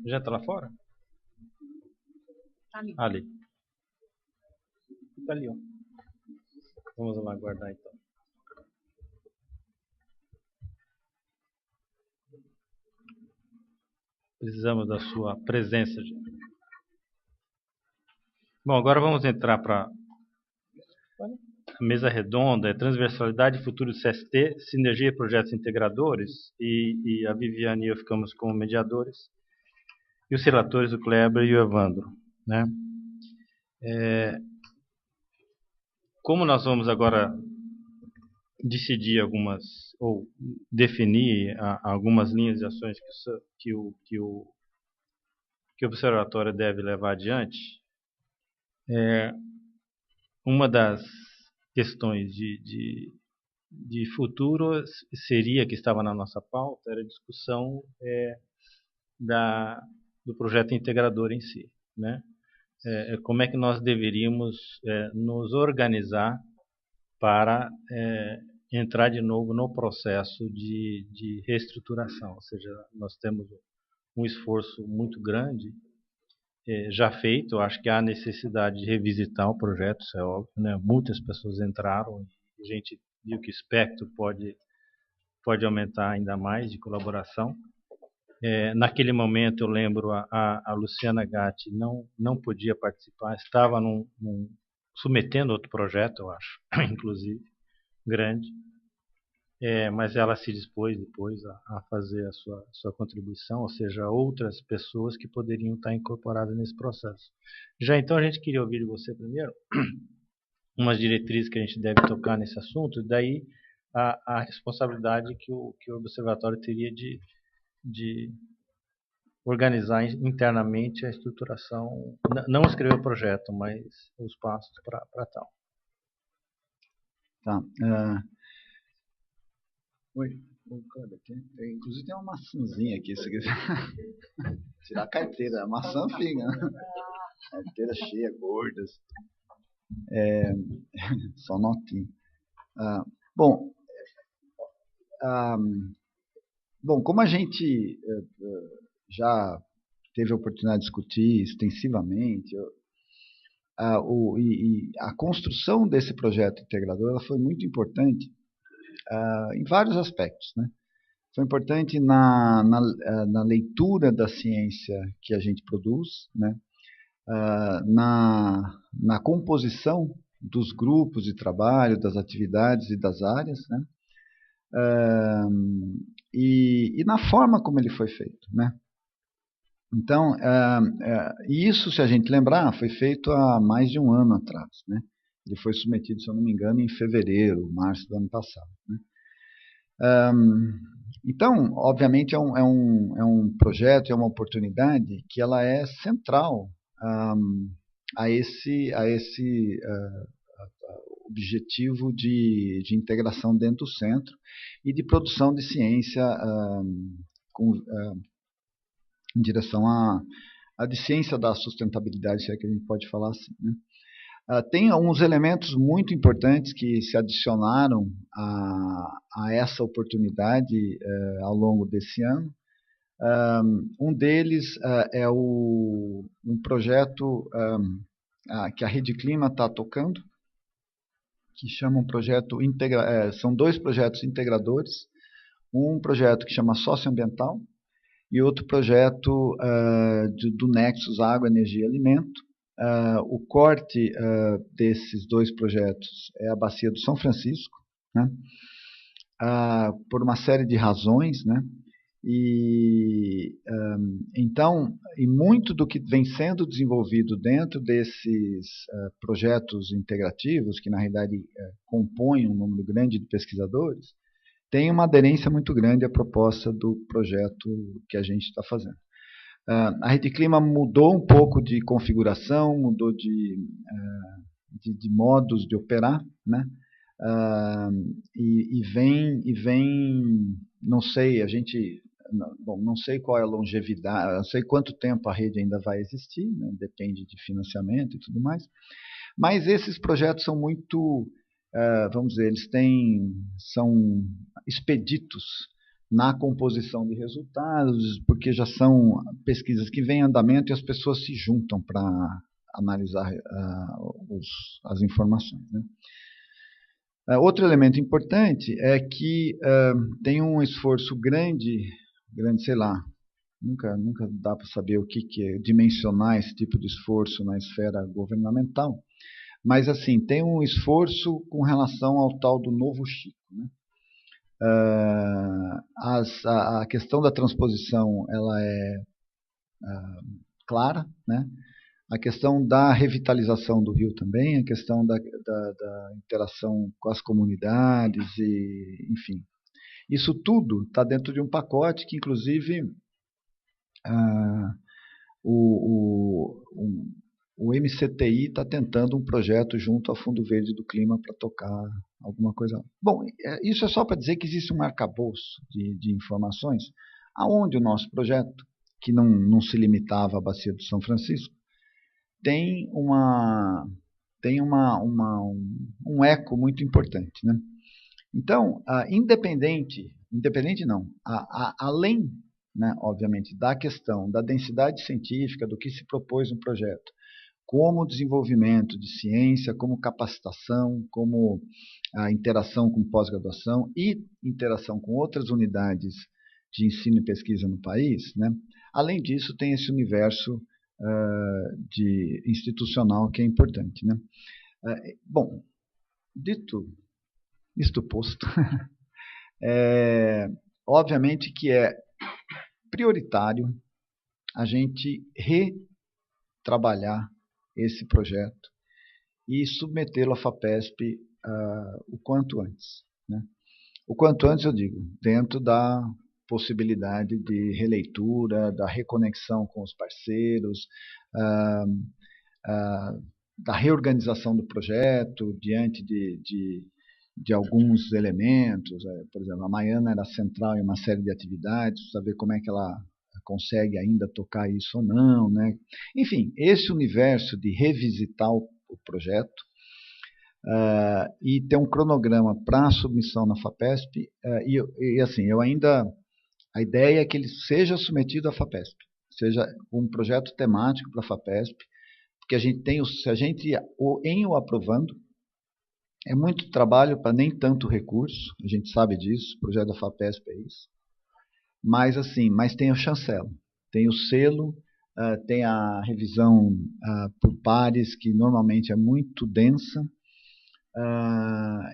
Já está lá fora? Tá ali. Ali. Está ali, ó. Vamos lá aguardar então. Precisamos da sua presença, gente. Bom, agora vamos entrar para a mesa redonda, transversalidade e futuro do CST, sinergia e projetos integradores, e a Viviane e eu ficamos como mediadores, e os relatores, o Kleber e o Evandro, né? Como nós vamos agora decidir algumas, ou definir algumas linhas de ações que o observatório deve levar adiante, uma das questões de futuro seria, que estava na nossa pauta, era a discussão do projeto integrador em si, né? Como é que nós deveríamos nos organizar para entrar de novo no processo de reestruturação. Ou seja, nós temos um esforço muito grande já feito. Eu acho que há necessidade de revisitar o projeto, isso é óbvio, né? Muitas pessoas entraram e a gente viu que o espectro pode aumentar ainda mais de colaboração. Naquele momento, eu lembro, a Luciana Gatti não podia participar, estava submetendo outro projeto, eu acho, inclusive, grande, mas ela se dispôs depois a fazer a sua contribuição, ou seja, outras pessoas que poderiam estar incorporadas nesse processo. Já então, a gente queria ouvir de você primeiro umas diretrizes que a gente deve tocar nesse assunto, e daí a responsabilidade que o observatório teria de organizar internamente a estruturação, não escrever o projeto, mas os passos para tal. Tá. Oi, inclusive tem uma maçãzinha aqui, se quiser tirar a carteira, a maçã fica, né? Carteira cheia, gordas, só notinha. Bom, como a gente já teve a oportunidade de discutir extensivamente, a construção desse projeto integrador ela foi muito importante em vários aspectos, né? Foi importante na leitura da ciência que a gente produz, né? Na composição dos grupos de trabalho, das atividades e das áreas, né? E na forma como ele foi feito, né? Então, isso, se a gente lembrar, foi feito há mais de um ano atrás, né? Ele foi submetido, se eu não me engano, em fevereiro, março do ano passado, né? Então, obviamente, é um projeto, é uma oportunidade que ela é central a esse objetivo de integração dentro do centro e de produção de ciência em direção à de ciência da sustentabilidade, se é que a gente pode falar assim, né? Tem alguns elementos muito importantes que se adicionaram a essa oportunidade ao longo desse ano. Um deles é um projeto que a Rede Clima está tocando, que chama um projeto são dois projetos integradores, um projeto que chama Socioambiental e outro projeto do Nexus Água, Energia e Alimento. O corte desses dois projetos é a Bacia do São Francisco, né? Por uma série de razões, né? Então, muito do que vem sendo desenvolvido dentro desses projetos integrativos, que na realidade compõem um número grande de pesquisadores, tem uma aderência muito grande à proposta do projeto que a gente está fazendo. A Rede Clima mudou um pouco de configuração, mudou de modos de operar, né? E vem, não sei, não sei qual é a longevidade, não sei quanto tempo a rede ainda vai existir, né? Depende de financiamento e tudo mais, mas esses projetos são muito, vamos dizer, são expeditos na composição de resultados, porque já são pesquisas que vêm em andamento e as pessoas se juntam para analisar as informações, né? Outro elemento importante é que tem um esforço grande, sei lá, nunca dá para saber o que é dimensionar esse tipo de esforço na esfera governamental, mas assim, tem um esforço com relação ao tal do novo Chico, né? A questão da transposição ela é clara, né? A questão da revitalização do rio também, a questão da interação com as comunidades, e, enfim. Isso tudo está dentro de um pacote que, inclusive, o MCTI está tentando um projeto junto ao Fundo Verde do Clima para tocar alguma coisa. Bom, isso é só para dizer que existe um arcabouço de informações, aonde o nosso projeto, que não se limitava à Bacia do São Francisco, tem um eco muito importante, né? Então, independente não, além, né, obviamente, da questão da densidade científica, do que se propôs no projeto, como desenvolvimento de ciência, como capacitação, como a interação com pós-graduação e interação com outras unidades de ensino e pesquisa no país, né? Além disso, tem esse universo institucional que é importante, né? Bom, dito isto posto, obviamente que é prioritário a gente retrabalhar esse projeto e submetê-lo à FAPESP o quanto antes, né? O quanto antes, eu digo, dentro da possibilidade de releitura, da reconexão com os parceiros, da reorganização do projeto diante de alguns elementos. Por exemplo, a Maiana era central em uma série de atividades, saber como é que ela consegue ainda tocar isso ou não, né? Enfim, esse universo de revisitar o projeto e ter um cronograma para submissão na FAPESP, e assim, a ideia é que ele seja submetido à FAPESP, seja um projeto temático para a FAPESP, porque a gente tem, se a gente em o aprovando, é muito trabalho para nem tanto recurso, a gente sabe disso, o projeto da FAPESP é isso, mas assim, tem o chancela, tem o selo, tem a revisão por pares, que normalmente é muito densa,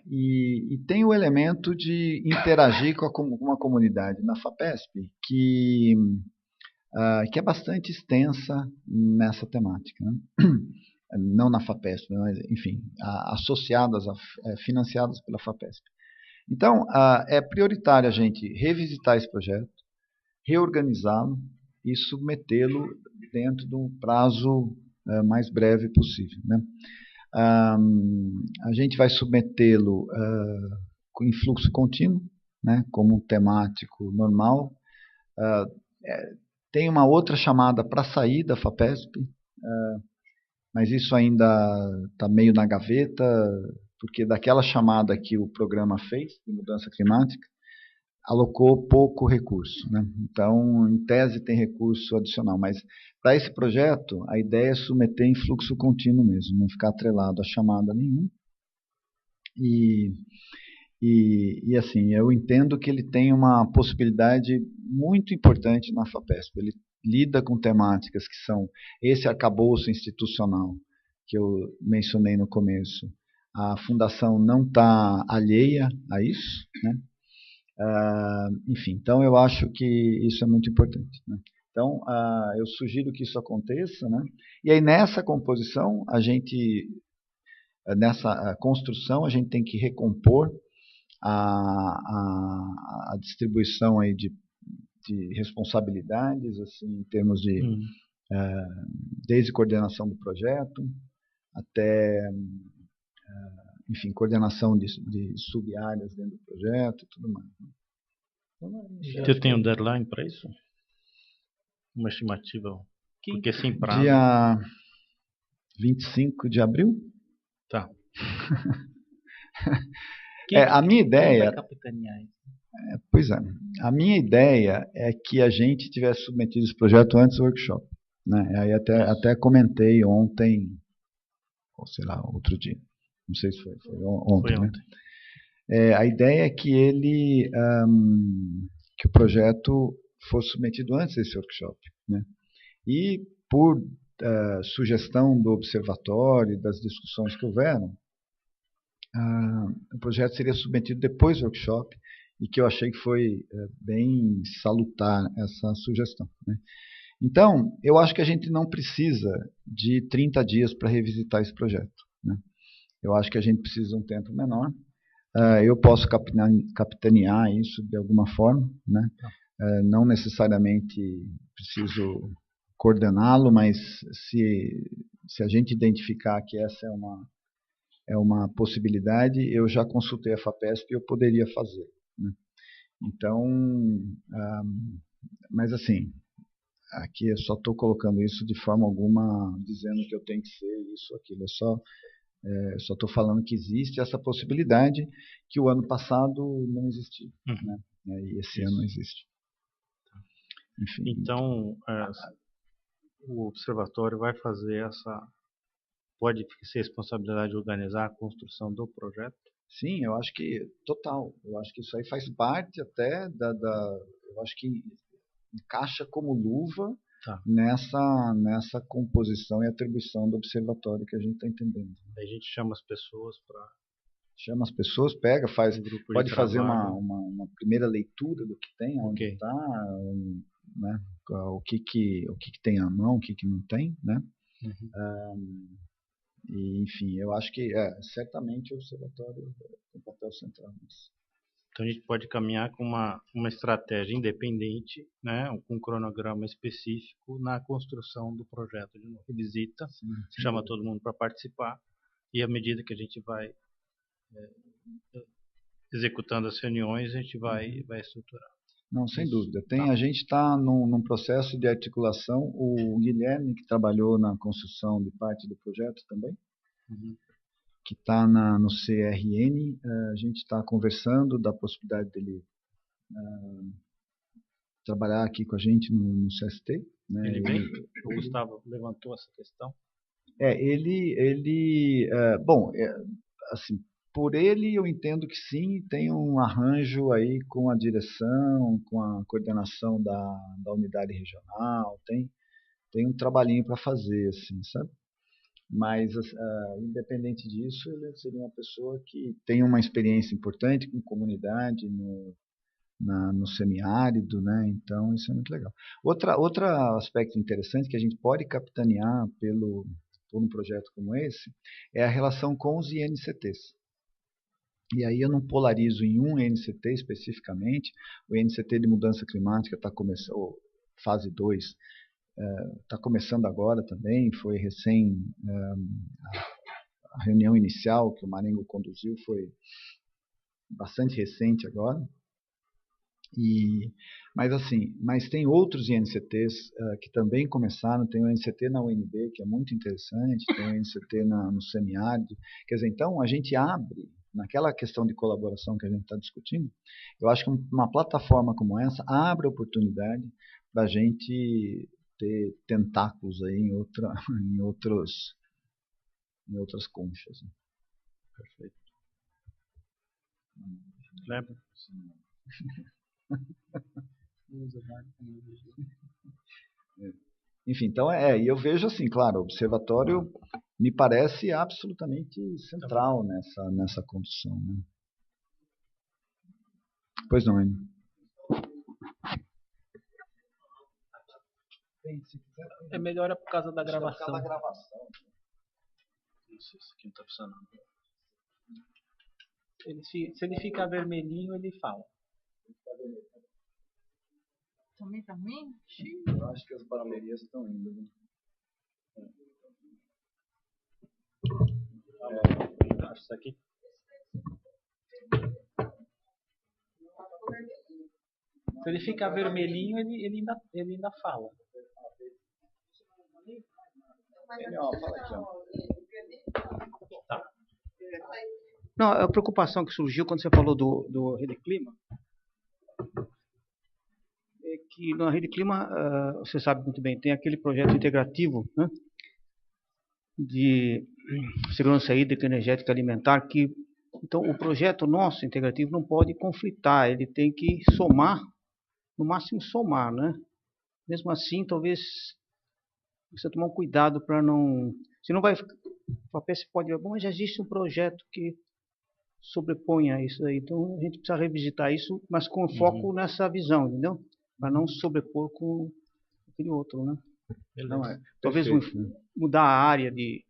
e tem o elemento de interagir com uma comunidade na FAPESP, que é bastante extensa nessa temática, né? Não na FAPESP, mas, enfim, associadas, financiadas pela FAPESP. Então, é prioritário a gente revisitar esse projeto, reorganizá-lo e submetê-lo dentro de um prazo mais breve possível, né? A gente vai submetê-lo em fluxo contínuo, né, como um temático normal. Tem uma outra chamada para sair da FAPESP, mas isso ainda está meio na gaveta, porque daquela chamada que o programa fez de mudança climática, alocou pouco recurso, né? Então, em tese, tem recurso adicional, mas para esse projeto, a ideia é submeter em fluxo contínuo mesmo, não ficar atrelado a chamada nenhuma. E assim, eu entendo que ele tem uma possibilidade muito importante na FAPESP. Ele lida com temáticas que são esse arcabouço institucional que eu mencionei no começo. A fundação não está alheia a isso, né? Enfim, então eu acho que isso é muito importante, né? Então, eu sugiro que isso aconteça, né? E aí nessa composição, nessa construção, a gente tem que recompor a distribuição aí de responsabilidades, assim, em termos de desde coordenação do projeto até enfim, coordenação de sub-áreas dentro do projeto e tudo mais. Você tem um deadline para isso? Uma estimativa? Porque sem prazo. Dia 25 de abril? Tá. A minha Quem ideia... vai capitanear isso? Pois é. A minha ideia é que a gente tivesse submetido esse projeto antes do workshop. Né? Aí até comentei ontem, ou sei lá, outro dia. Não sei se foi ontem. Foi né? ontem. A ideia é que que o projeto fosse submetido antes desse workshop. Né? E por sugestão do observatório, das discussões que houveram, o projeto seria submetido depois do workshop, e que eu achei que foi bem salutar essa sugestão. Né? Então, eu acho que a gente não precisa de 30 dias para revisitar esse projeto. Né? Eu acho que a gente precisa de um tempo menor. Eu posso capitanear isso de alguma forma. Né? Não necessariamente preciso coordená-lo, mas se a gente identificar que essa é uma possibilidade, eu já consultei a FAPESP e eu poderia fazer. Né? Então, mas assim, aqui eu só estou colocando isso de forma alguma, dizendo que eu tenho que ser isso, aquilo. Eu só estou falando que existe essa possibilidade que o ano passado não existia. Né? E esse ano existe. Enfim. Então, o observatório vai fazer pode ser responsabilidade de organizar a construção do projeto? Sim, eu acho que total. Eu acho que isso aí faz parte até eu acho que encaixa como luva nessa composição e atribuição do observatório que a gente está entendendo. Aí a gente chama as pessoas para... Chama as pessoas, pode fazer uma primeira leitura do que tem, onde está, né, o que tem à mão, o que não tem, né? E, enfim, eu acho que certamente o observatório tem um papel central nisso. Então a gente pode caminhar com uma estratégia independente, né, com um cronograma específico na construção do projeto de novo. Visita, chama todo mundo para participar, e à medida que a gente vai executando as reuniões, a gente vai estruturar. Não, sem dúvida. A gente está num processo de articulação. O Guilherme, que trabalhou na construção de parte do projeto também, que está no CRN, a gente está conversando da possibilidade dele trabalhar aqui com a gente no CST. Né? Ele vem? O Gustavo levantou essa questão? Assim, por ele eu entendo que sim, tem um arranjo aí com a direção, com a coordenação da unidade regional, tem um trabalhinho para fazer, assim, sabe? Mas, independente disso, ele seria uma pessoa que tem uma experiência importante com comunidade no semiárido, né? Então isso é muito legal. Outro aspecto interessante que a gente pode capitanear por um projeto como esse é a relação com os INCTs. E aí eu não polarizo em um INCT especificamente. O INCT de mudança climática está começando, fase 2, está começando agora também. Foi a reunião inicial que o Marengo conduziu foi bastante recente agora. Mas tem outros INCTs que também começaram. Tem o INCT na UNB, que é muito interessante, tem o INCT no semiárido. Quer dizer, então a gente abre, naquela questão de colaboração que a gente está discutindo, eu acho que uma plataforma como essa abre a oportunidade para a gente ter tentáculos aí em outras conchas. Né? Perfeito. Lembra? Enfim, então e eu vejo assim, claro, o observatório me parece absolutamente central nessa condução. Né? Pois não, hein? É melhor por causa da gravação. Isso aqui não está funcionando. Se ele ficar vermelhinho, ele fala. Também tá ruim? Eu acho que as baterias estão indo. Né? Acho isso aqui. Se ele ficar vermelhinho, ele ainda fala. Fala aqui, ó. Tá. Não, a preocupação que surgiu quando você falou do Rede Clima é que na Rede Clima, você sabe muito bem, tem aquele projeto integrativo, né, de segurança hídrica, energética, alimentar, que então o projeto nosso integrativo não pode conflitar, ele tem que somar, no máximo somar, né? Mesmo assim, talvez você tomar um cuidado para não, se não vai, o papel pode, bom, mas já existe um projeto que sobreponha isso aí, então a gente precisa revisitar isso, mas com foco nessa visão, entendeu? Para não sobrepor com aquele outro, né? Não, Talvez perfeito, né? mudar a área de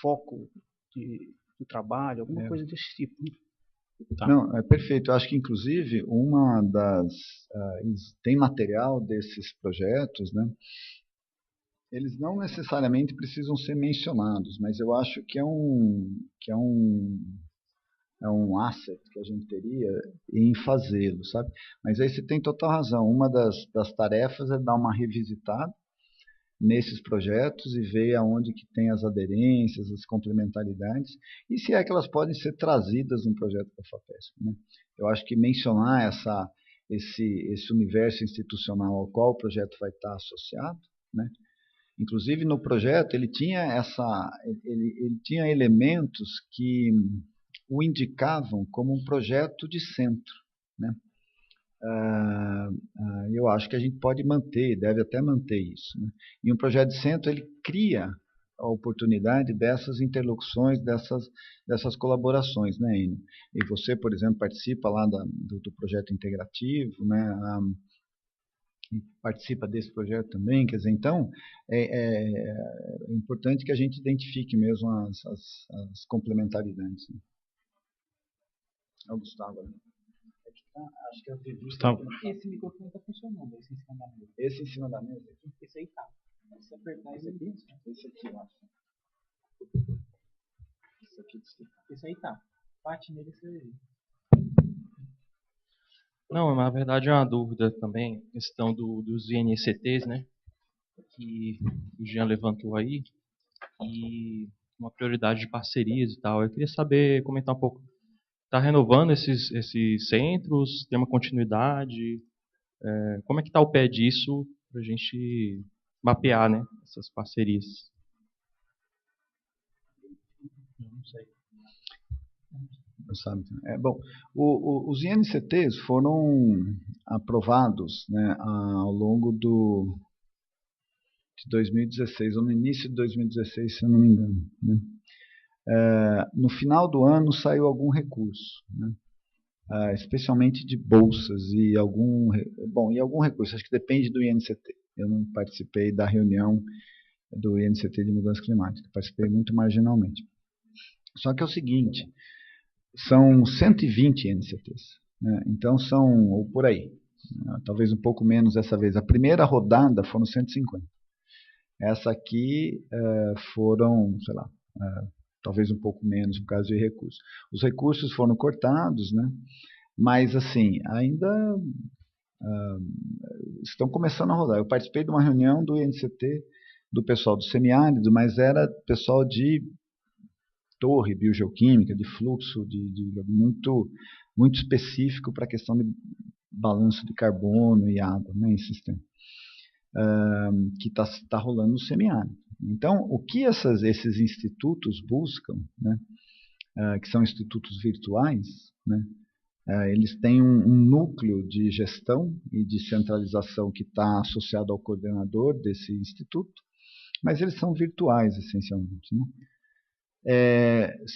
foco de trabalho, alguma coisa desse tipo, né? Tá. Não, é perfeito. Eu acho que, inclusive, uma das... tem material desses projetos, né? Eles não necessariamente precisam ser mencionados, mas eu acho que é um asset que a gente teria em fazê-lo, sabe? Mas aí você tem total razão. Uma das tarefas é dar uma revisitada nesses projetos e ver aonde que tem as aderências, as complementaridades e se é que elas podem ser trazidas num projeto da FAPESP, né? Eu acho que mencionar esse universo institucional ao qual o projeto vai estar associado, né? Inclusive no projeto ele tinha ele tinha elementos que o indicavam como um projeto de centro, né? Eu acho que a gente pode manter, deve até manter isso, né? E um projeto de centro ele cria a oportunidade dessas interlocuções, dessas colaborações, né, Enio? E você, por exemplo, participa lá do projeto integrativo, né? Participa desse projeto também, quer dizer, então é importante que a gente identifique mesmo as complementaridades, né? É o Gustavo, né? Acho que eu acredito. Gustavo. Esse microfone está funcionando, esse em cima da mesa. Esse em cima da mesa aqui? Esse aí tá. Se apertar Esse aqui? Esse aqui, eu acho. Esse aqui desliga. esse aí tá. Bate nele e você... Não, na verdade é uma dúvida também, questão dos INCTs, né? Que o Jean levantou aí, e uma prioridade de parcerias e tal. Eu queria saber, comentar um pouco. Está renovando esses centros? Tem uma continuidade? Como é que está o pé disso para a gente mapear, né, essas parcerias? Não sei. Sabe? Bom, os INCTs foram aprovados, né, ao longo de 2016, ou no início de 2016, se eu não me engano, né? No final do ano saiu algum recurso, né? Especialmente de bolsas e algum recurso, acho que depende do INCT. Eu não participei da reunião do INCT de mudança climática, participei muito marginalmente. Só que é o seguinte, são 120 INCTs, né? Então ou por aí, talvez um pouco menos dessa vez. A primeira rodada foram 150. Essa aqui foram, sei lá, talvez um pouco menos por causa de recursos. Os recursos foram cortados, né? Mas assim, ainda estão começando a rodar. Eu participei de uma reunião do INCT, do pessoal do semiárido, mas era pessoal de torre biogeoquímica, de fluxo, muito, muito específico para a questão de balanço de carbono e água, né, em sistema, que está rolando no semiárido. Então, o que esses institutos buscam, né, que são institutos virtuais, né, eles têm um núcleo de gestão e de centralização que está associado ao coordenador desse instituto, mas eles são virtuais, essencialmente, né?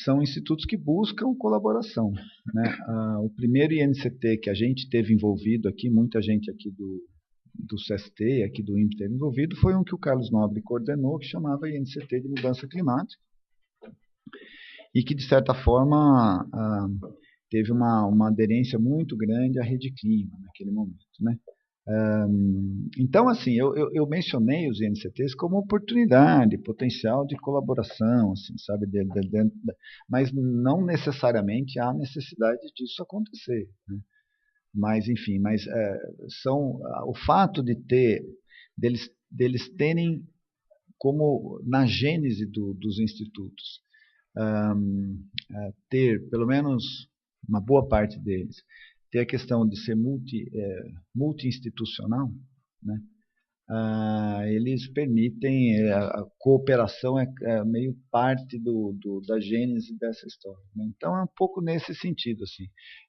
São institutos que buscam colaboração, né? O primeiro INCT que a gente teve envolvido aqui, muita gente aqui do CST, aqui do INPE teve envolvido, foi um que o Carlos Nobre coordenou, que chamava INCT de Mudança Climática, e que, de certa forma, teve uma aderência muito grande à Rede Clima naquele momento, né? Então, assim, eu mencionei os INCTs como oportunidade, potencial de colaboração, assim, sabe, mas não necessariamente há necessidade disso acontecer, né? Mas, enfim, o fato deles terem como na gênese dos institutos ter, pelo menos uma boa parte deles, ter a questão de ser multi-institucional, né? Eles permitem, a cooperação é meio parte da gênese dessa história, né? Então é um pouco nesse sentido, assim.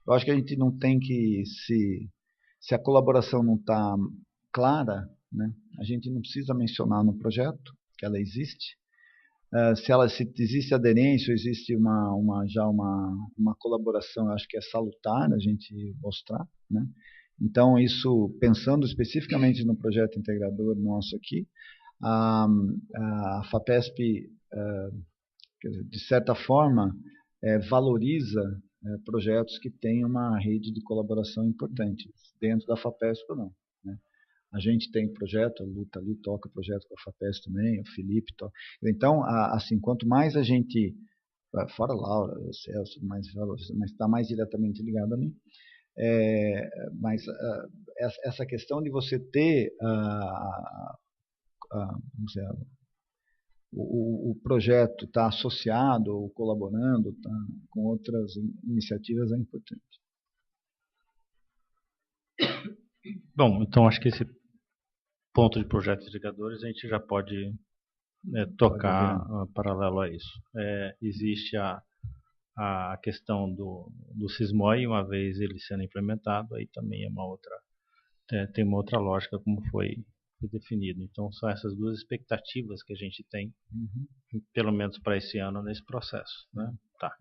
Eu acho que a gente não tem que, se a colaboração não está clara, né, a gente não precisa mencionar no projeto que ela existe. Se existe aderência, ou existe já uma colaboração, eu acho que é salutar a gente mostrar, né? Então, isso, pensando especificamente no projeto integrador nosso aqui, a FAPESP, de certa forma, valoriza projetos que têm uma rede de colaboração importante, dentro da FAPESP ou não, né? A gente tem projeto, a Lu tá ali, toca projeto com a FAPESP também, o Felipe toca. Então, assim, quanto mais a gente, fora a Laura, o Celso, mas está mais diretamente ligado a mim, mas essa questão de você ter vamos dizer, o projeto está associado ou colaborando com outras iniciativas é importante. Bom, então acho que esse ponto de projetos integradores a gente já pode tocar paralelo a isso. Existe a questão do SISMOI, uma vez ele sendo implementado, aí também é tem uma outra lógica como foi definido. Então são essas duas expectativas que a gente tem, pelo menos para esse ano, nesse processo, né? Tá.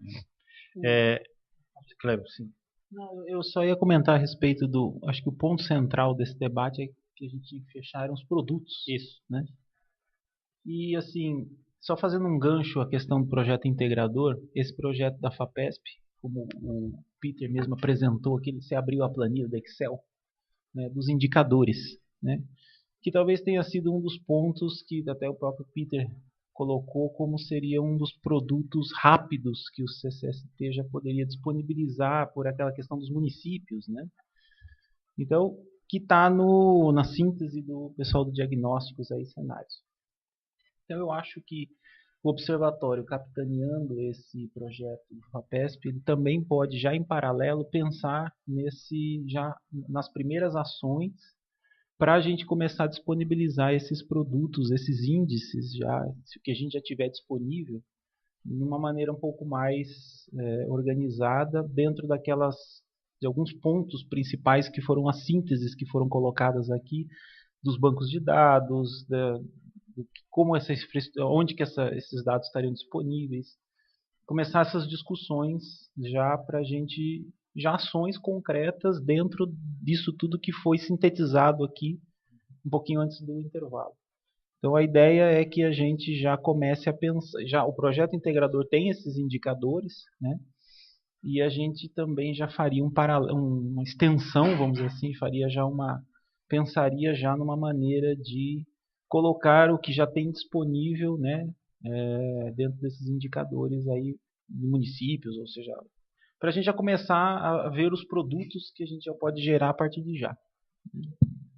Cleber, sim. Não, eu só ia comentar a respeito acho que o ponto central desse debate é que a gente tinha que fechar os produtos. Isso. Né? E assim, só fazendo um gancho à questão do projeto integrador, esse projeto da FAPESP, como o Peter mesmo apresentou aqui, você abriu a planilha do Excel, né, dos indicadores, né, que talvez tenha sido um dos pontos que até o próprio Peter colocou como seria um dos produtos rápidos que o CCST já poderia disponibilizar por aquela questão dos municípios, né? Então, que está na síntese do pessoal do diagnósticos aí, cenários. Então, eu acho que o observatório capitaneando esse projeto do FAPESP, ele também pode já em paralelo pensar já nas primeiras ações para a gente começar a disponibilizar esses produtos, esses índices, que a gente já tiver disponível, de uma maneira um pouco mais organizada, dentro de alguns pontos principais que foram as sínteses que foram colocadas aqui, dos bancos de dados, onde que esses dados estariam disponíveis, começar essas discussões já para a gente, já ações concretas dentro disso tudo que foi sintetizado aqui um pouquinho antes do intervalo. Então a ideia é que a gente já comece a pensar, o projeto integrador tem esses indicadores, né? E a gente também já faria uma extensão, vamos dizer assim, pensaria já numa maneira de colocar o que já tem disponível, né, dentro desses indicadores aí de municípios, ou seja, para a gente já começar a ver os produtos que a gente já pode gerar a partir de já.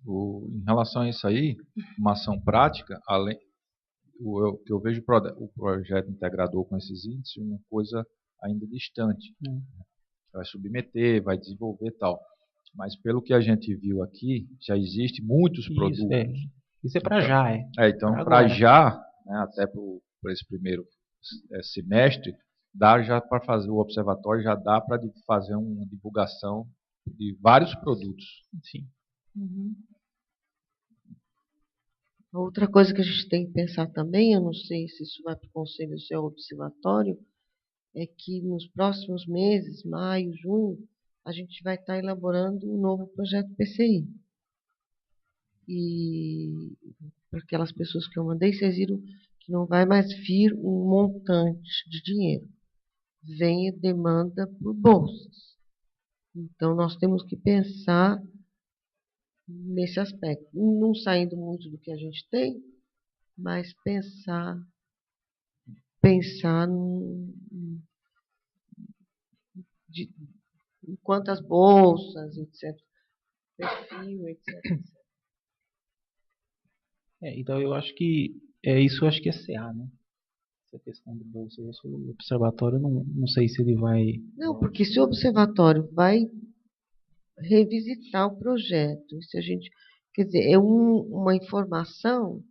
Em relação a isso aí, uma ação prática, eu vejo o projeto integrador com esses índices uma coisa ainda distante. Vai submeter, vai desenvolver e tal. Mas pelo que a gente viu aqui, já existem muitos produtos. Isso é para já, então, para já, né, até por esse primeiro semestre, dá já para fazer o observatório, já dá para fazer uma divulgação de vários produtos. Sim. Outra coisa que a gente tem que pensar também, eu não sei se isso vai para o conselho ou se é o observatório, é que nos próximos meses, maio, junho, a gente vai estar elaborando um novo projeto PCI. E para aquelas pessoas que eu mandei, vocês viram que não vai mais vir um montante de dinheiro. Vem demanda por bolsas. Então, nós temos que pensar nesse aspecto. Não saindo muito do que a gente tem, mas pensar em quantas bolsas, etc. Perfil, etc. Então eu acho que isso, acho que é CA, né? essa questão do bolso. O observatório, não sei se ele vai... Não, porque se o observatório vai revisitar o projeto, e se a gente, quer dizer, é uma informação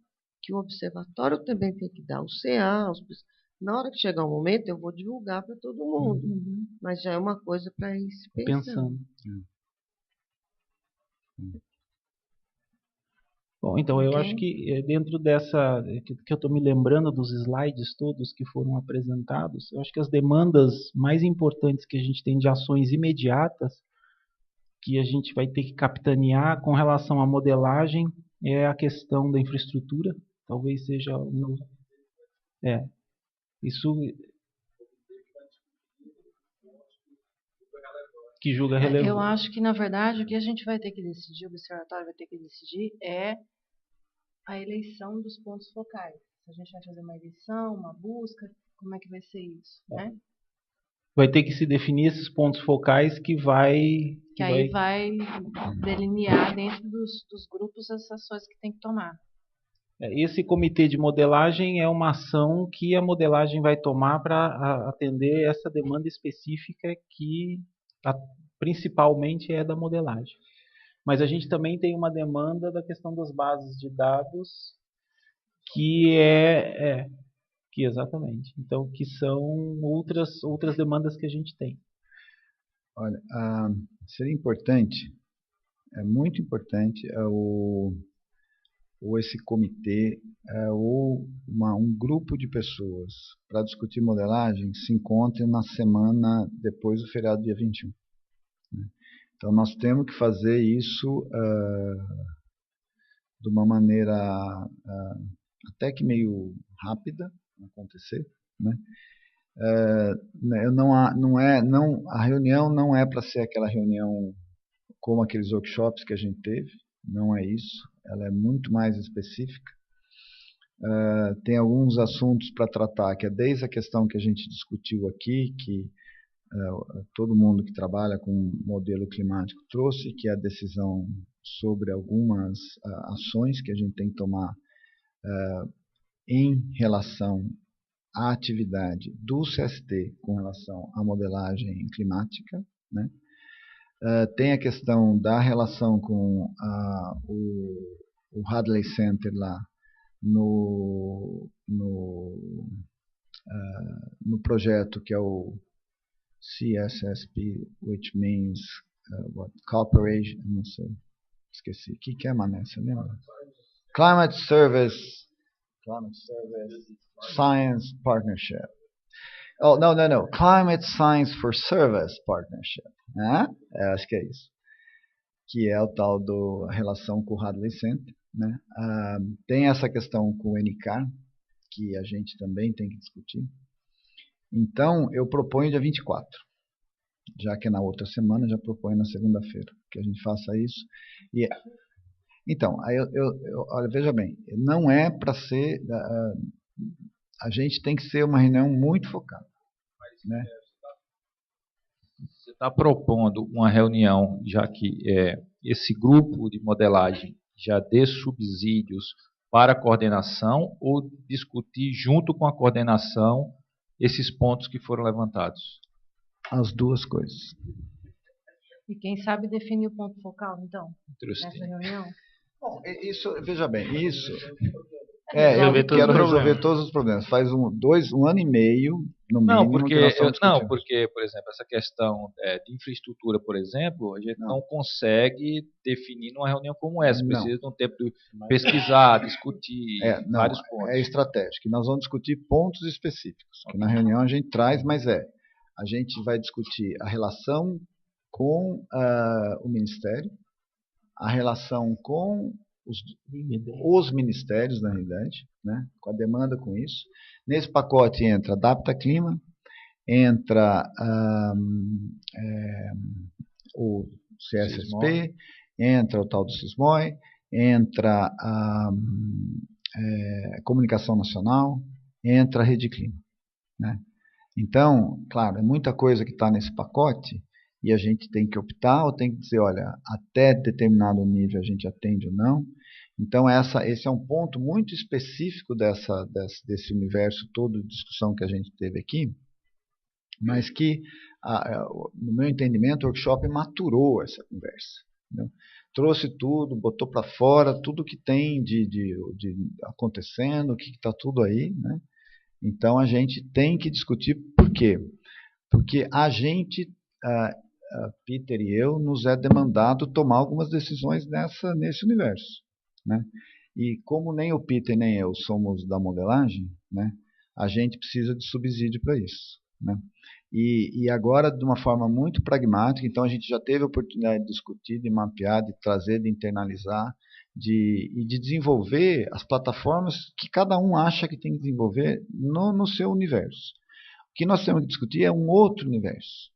que o observatório também tem que dar, o CA, na hora que chegar o momento, eu vou divulgar para todo mundo, mas já é uma coisa para ir se pensando. Bom, então eu acho que dentro dessa, que eu estou me lembrando dos slides todos que foram apresentados, eu acho que as demandas mais importantes que a gente tem de ações imediatas, que a gente vai ter que capitanear com relação à modelagem, é a questão da infraestrutura. Talvez seja isso que julga relevante. Eu acho que, na verdade, o que a gente vai ter que decidir, o observatório vai ter que decidir, é a eleição dos pontos focais. Se a gente vai fazer uma eleição, uma busca, como é que vai ser isso, né? Vai ter que se definir esses pontos focais que aí vai delinear dentro dos grupos as ações que tem que tomar. Esse comitê de modelagem é uma ação que a modelagem vai tomar para atender essa demanda específica que principalmente é da modelagem. Mas a gente também tem uma demanda da questão das bases de dados, que exatamente. Então, que são outras demandas que a gente tem. Olha, seria importante, é muito importante, ou esse comitê, ou um grupo de pessoas para discutir modelagem se encontre na semana depois do feriado dia 21. Né? Então, nós temos que fazer isso de uma maneira até que meio rápida acontecer, né? A reunião não é para ser aquela reunião como aqueles workshops que a gente teve, não é isso, ela é muito mais específica. Tem alguns assuntos para tratar, que é desde a questão que a gente discutiu aqui, que todo mundo que trabalha com modelo climático trouxe, que é a decisão sobre algumas ações que a gente tem que tomar em relação à atividade do CST com relação à modelagem climática, né? Tem a questão da relação com o Hadley Center lá no projeto que é o CSSP, which means cooperation, não sei, esqueci. O que é, Mané? Você lembra? Climate Service Science Partnership. Oh, no. Climate Science for Service Partnership. Acho que é isso. Que é o tal da relação com o Hadley Center. Né? Tem essa questão com o NCAR, que a gente também tem que discutir. Então, eu proponho dia 24. Já que é na outra semana, já proponho na segunda-feira que a gente faça isso. Então, olha, veja bem, não é para ser... a gente tem que ser uma reunião muito focada. Né? Você está propondo uma reunião, já que esse grupo de modelagem já dê subsídios para a coordenação, ou discutir junto com a coordenação esses pontos que foram levantados? As duas coisas. E quem sabe definir o ponto focal, então, nessa reunião? Bom, veja bem, isso... eu quero resolver todos os problemas. Faz um ano e meio, no mínimo, porque, por exemplo, essa questão de infraestrutura, por exemplo, a gente não consegue definir numa reunião como essa. Precisa de um tempo de pesquisar, discutir vários pontos. É estratégico. Nós vamos discutir pontos específicos. Que na reunião a gente traz, mas a gente vai discutir a relação com o Ministério, a relação com os ministérios, na realidade, né, com a demanda com isso. Nesse pacote entra Adapta Clima, entra o CSSP, entra o tal do SISMOI, entra a Comunicação Nacional, entra a Rede Clima. Né? Então, claro, é muita coisa que está nesse pacote, e a gente tem que optar ou tem que dizer, olha, até determinado nível a gente atende ou não. Então, esse é um ponto muito específico desse universo todo de discussão que a gente teve aqui, mas que, no meu entendimento, o workshop maturou essa conversa. Entendeu? Trouxe tudo, botou para fora tudo que tem de acontecendo, o que está tudo aí. Né? Então, a gente tem que discutir por quê? Porque a gente, Peter e eu, nos é demandado tomar algumas decisões nesse universo. Né? E como nem o Peter nem eu somos da modelagem, né, a gente precisa de subsídio para isso. Né? E agora, de uma forma muito pragmática, então a gente já teve a oportunidade de discutir, de mapear, de trazer, de internalizar, e de desenvolver as plataformas que cada um acha que tem que desenvolver no seu universo. O que nós temos que discutir é um outro universo.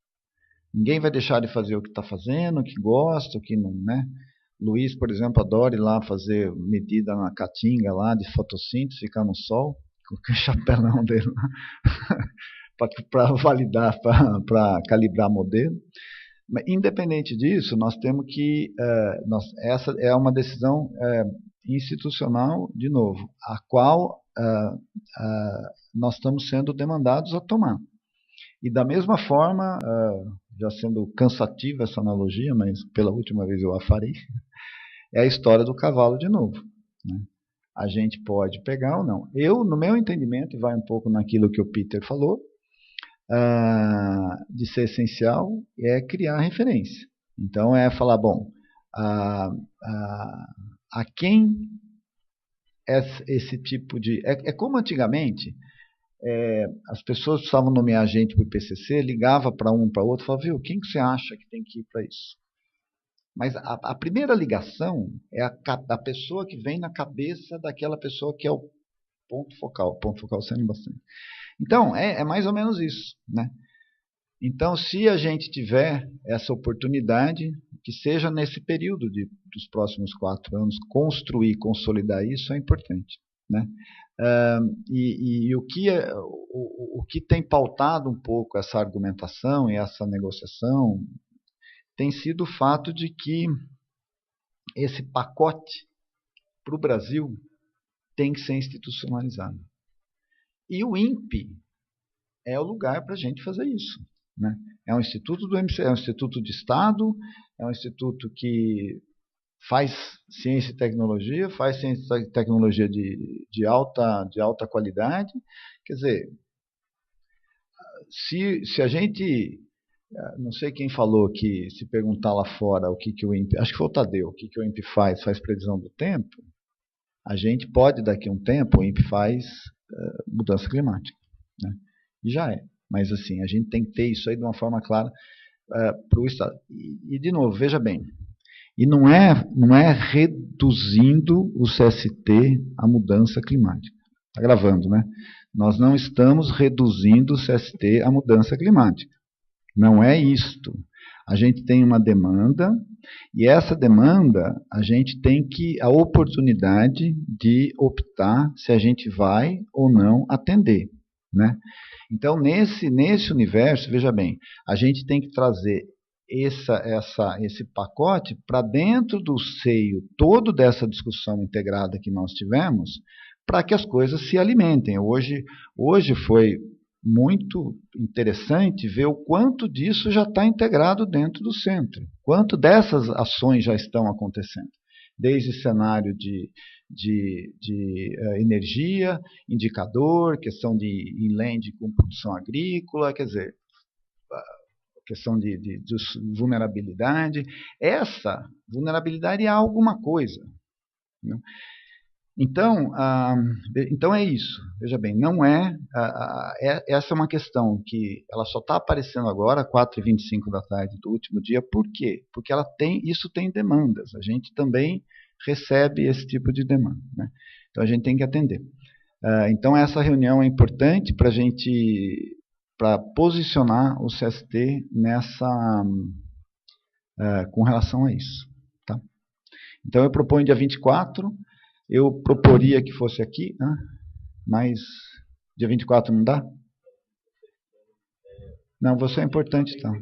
Ninguém vai deixar de fazer o que está fazendo, o que gosta, o que não, né? Luiz, por exemplo, adora ir lá fazer medida na caatinga lá de fotossíntese, ficar no sol, com o chapelão dele para validar, para calibrar modelo. Mas, independente disso, nós temos que... essa é uma decisão institucional, de novo, a qual nós estamos sendo demandados a tomar. E da mesma forma, já sendo cansativa essa analogia, mas pela última vez eu a farei, é a história do cavalo de novo. Né? A gente pode pegar ou não. Eu, no meu entendimento, e vai um pouco naquilo que o Peter falou, de ser essencial, é criar referência. Então, é falar, bom, a quem esse tipo de... É como antigamente... as pessoas precisavam nomear gente para o IPCC, ligava para um, para outro, falava, viu, quem que você acha que tem que ir para isso? Mas a primeira ligação é a pessoa que vem na cabeça daquela pessoa que é o ponto focal sendo bastante. Então, é mais ou menos isso. Né? Então, se a gente tiver essa oportunidade, que seja nesse período dos próximos 4 anos, construir, consolidar isso é importante. Né? E o que tem pautado um pouco essa argumentação e essa negociação tem sido o fato de que esse pacote para o Brasil tem que ser institucionalizado. E o INPE é o lugar para a gente fazer isso. Né? É um instituto do MC, é um instituto de Estado, é um instituto que faz ciência e tecnologia, faz ciência e tecnologia de alta qualidade. Quer dizer, se a gente... Não sei quem falou que se perguntar lá fora o que o INPE... Acho que foi o Tadeu. O que o INPE faz previsão do tempo. A gente pode, daqui a um tempo, o INPE faz mudança climática. Né? E já é. Mas, assim, a gente tem que ter isso aí de uma forma clara para o Estado. E, de novo, veja bem, e não é reduzindo o CST à mudança climática. Está gravando, né? Nós não estamos reduzindo o CST à mudança climática. Não é isto. A gente tem uma demanda, e essa demanda a gente tem a oportunidade de optar se a gente vai ou não atender. Né? Então, nesse universo, veja bem, a gente tem que trazer esse pacote para dentro do seio todo dessa discussão integrada que nós tivemos, para que as coisas se alimentem. Hoje foi muito interessante ver o quanto disso já está integrado dentro do centro, quanto dessas ações já estão acontecendo, desde cenário de energia, indicador, questão de inland com produção agrícola, quer dizer, questão de vulnerabilidade. Essa vulnerabilidade é alguma coisa. Né? Então é isso. Veja bem, não essa é uma questão que ela só está aparecendo agora, 4h25 da tarde do último dia. Por quê? Porque isso tem demandas. A gente também recebe esse tipo de demanda. Né? Então a gente tem que atender. Então essa reunião é importante para a gente, para posicionar o CST com relação a isso. Tá? Então eu proponho dia 24. Eu proporia que fosse aqui, né? Mas dia 24 não dá? Não, você é importante, então.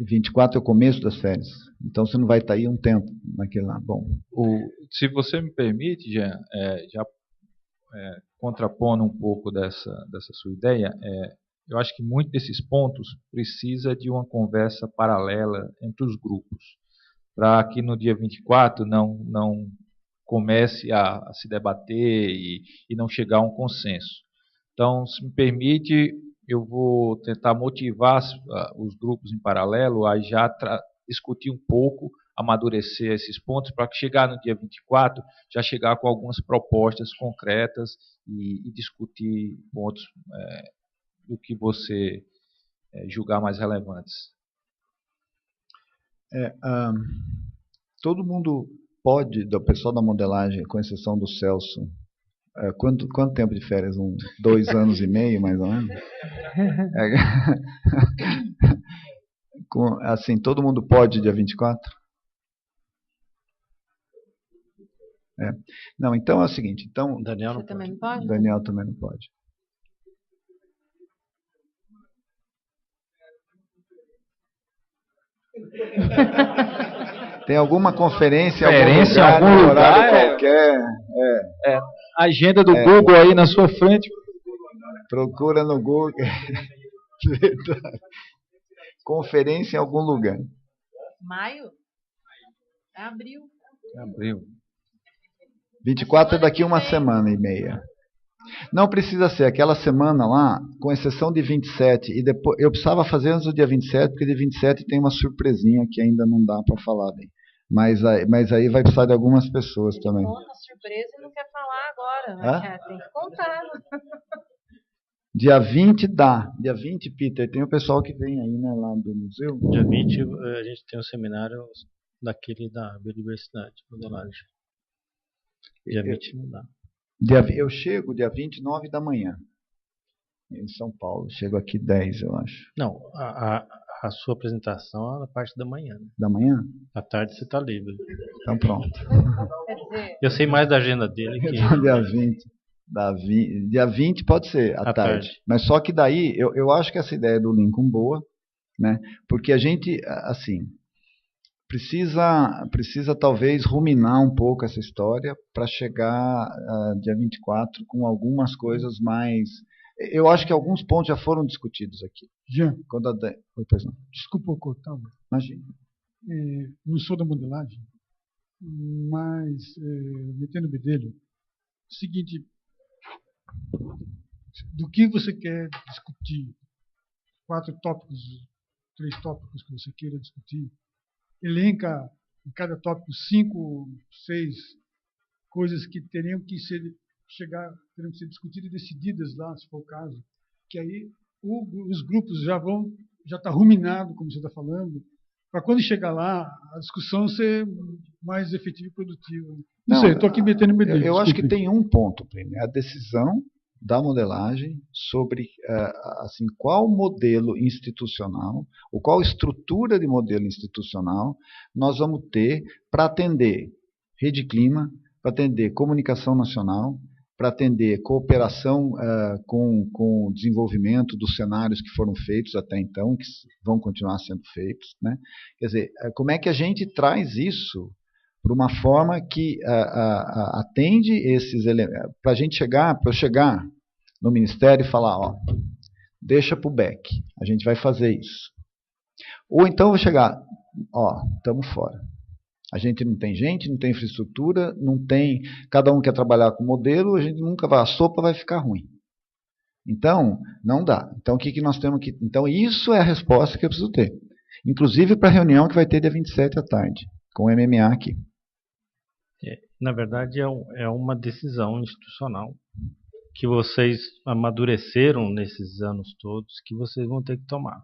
24 é o começo das férias. Então você não vai estar aí um tempo naquele lá. Bom. Se você me permite, Jean, já contrapondo um pouco dessa sua ideia, eu acho que muitos desses pontos precisa de uma conversa paralela entre os grupos, para que no dia 24 não comece a se debater e não chegar a um consenso. Então, se me permite, eu vou tentar motivar os grupos em paralelo a já discutir um pouco, amadurecer esses pontos, para que chegar no dia 24, já chegar com algumas propostas concretas e discutir pontos do que você julgar mais relevantes. Todo mundo pode, do pessoal da modelagem, com exceção do Celso, quanto tempo de férias? 2 anos e meio, mais ou menos? Assim, todo mundo pode dia 24? Não, então é o seguinte. Então, Daniel Você também não pode? Daniel também não pode. Tem alguma conferência em algum lugar qualquer? A agenda do Google aí na sua frente. Procura no Google. Conferência em algum lugar. Maio? É abril. Abril. 24 é daqui uma semana e meia. Não precisa ser aquela semana lá, com exceção de 27. E depois, eu precisava fazer antes do dia 27, porque de 27 tem uma surpresinha que ainda não dá para falar bem. Mas aí vai precisar de algumas pessoas também. Conta a surpresa e não quer falar agora. Né? Tem que contar. Dia 20 dá. Dia 20, Peter, tem o pessoal que vem aí, né, lá do museu. Dia 20 a gente tem um seminário daquele da biodiversidade, modelagem. Dia 20 não dá. Eu chego dia 29 da manhã, em São Paulo. Chego aqui 10, eu acho. Não, a sua apresentação é na parte da manhã. Né? Da manhã? À tarde você está livre. Então pronto. Eu sei mais da agenda dele que... Dia 20. Dia 20 pode ser, à tarde. Mas só que daí, eu acho que essa ideia do Lincoln boa, né? Porque a gente, assim, precisa talvez ruminar um pouco essa história para chegar dia 24 com algumas coisas mais... Eu acho que alguns pontos já foram discutidos aqui. Jean, Oi, pois não. Desculpa eu cortar. Imagina. Não sou da modelagem, mas metendo o bedelho, o seguinte, do que você quer discutir, 4 tópicos, 3 tópicos que você queira discutir, elenca em cada tópico 5, 6 coisas que teriam que ser discutidas e decididas lá, se for o caso, que aí os grupos já está ruminado, como você está falando, para quando chegar lá, a discussão ser mais efetiva e produtiva. Não sei, estou aqui metendo medo. Eu acho que tem um ponto, a decisão da modelagem sobre assim, qual modelo institucional, ou qual estrutura de modelo institucional nós vamos ter para atender Rede Clima, para atender comunicação nacional, para atender cooperação com o desenvolvimento dos cenários que foram feitos até então, que vão continuar sendo feitos. Né? Quer dizer, como é que a gente traz isso para uma forma que atende esses elementos, para eu chegar no Ministério e falar, ó, deixa para o BEC, a gente vai fazer isso. Ou então eu vou chegar, ó, estamos fora. A gente não tem infraestrutura, não tem, cada um quer trabalhar com modelo, a gente nunca vai, a sopa vai ficar ruim. Então, não dá. Então, o que nós temos que... Então, isso é a resposta que eu preciso ter. Inclusive para a reunião que vai ter dia 27 à tarde, com o MMA aqui. Na verdade, é uma decisão institucional que vocês amadureceram nesses anos todos, que vocês vão ter que tomar.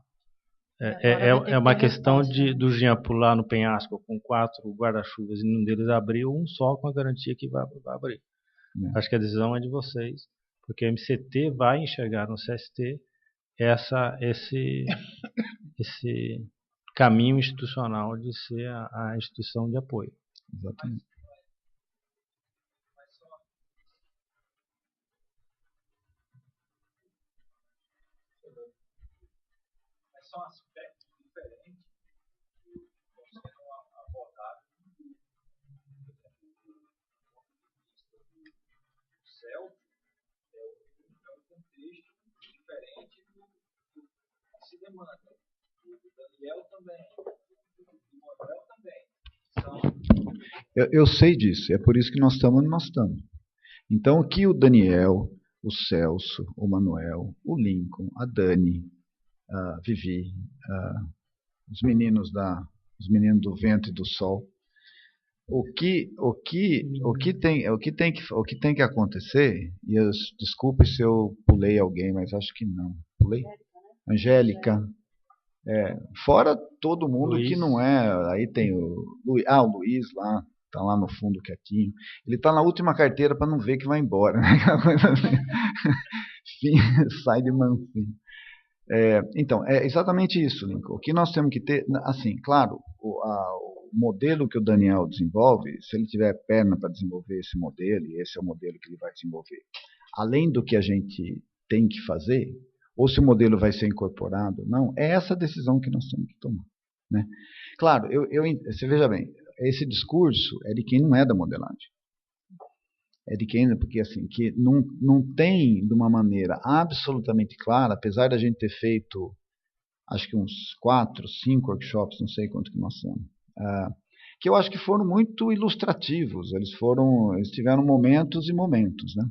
É uma questão do Jean pular no penhasco com 4 guarda-chuvas e nenhum deles abriu, um só com a garantia que vai abrir. Acho que a decisão é de vocês, porque a MCT vai enxergar no CST esse caminho institucional de ser a instituição de apoio. Exatamente. São aspectos diferentes Eu sei disso, é por isso que nós estamos onde nós estamos. Então, o que o Daniel, o Celso, o Manuel, o Lincoln, a Dani, a Vivi, os meninos do vento e do sol, o que tem que acontecer, e desculpe se eu pulei alguém, mas acho que não. Pulei? Angélica. Fora todo mundo Luiz. Que não é. Aí tem o Luiz lá, está lá no fundo quietinho. Ele está na última carteira para não ver que vai embora. Né? Sai de mansinho. Então, é exatamente isso, Lincoln. O que nós temos que ter, assim, claro, o modelo que o Daniel desenvolve, se ele tiver perna para desenvolver esse modelo, e esse é o modelo que ele vai desenvolver, além do que a gente tem que fazer, ou se o modelo vai ser incorporado, não, é essa decisão que nós temos que tomar. Né? Claro, você veja bem, esse discurso é de quem não é da modelagem. É de quem, porque assim, que não tem de uma maneira absolutamente clara, apesar da gente ter feito, acho que uns 4, 5 workshops, não sei quanto que nós somos, que eu acho que foram muito ilustrativos, eles tiveram momentos e momentos, né?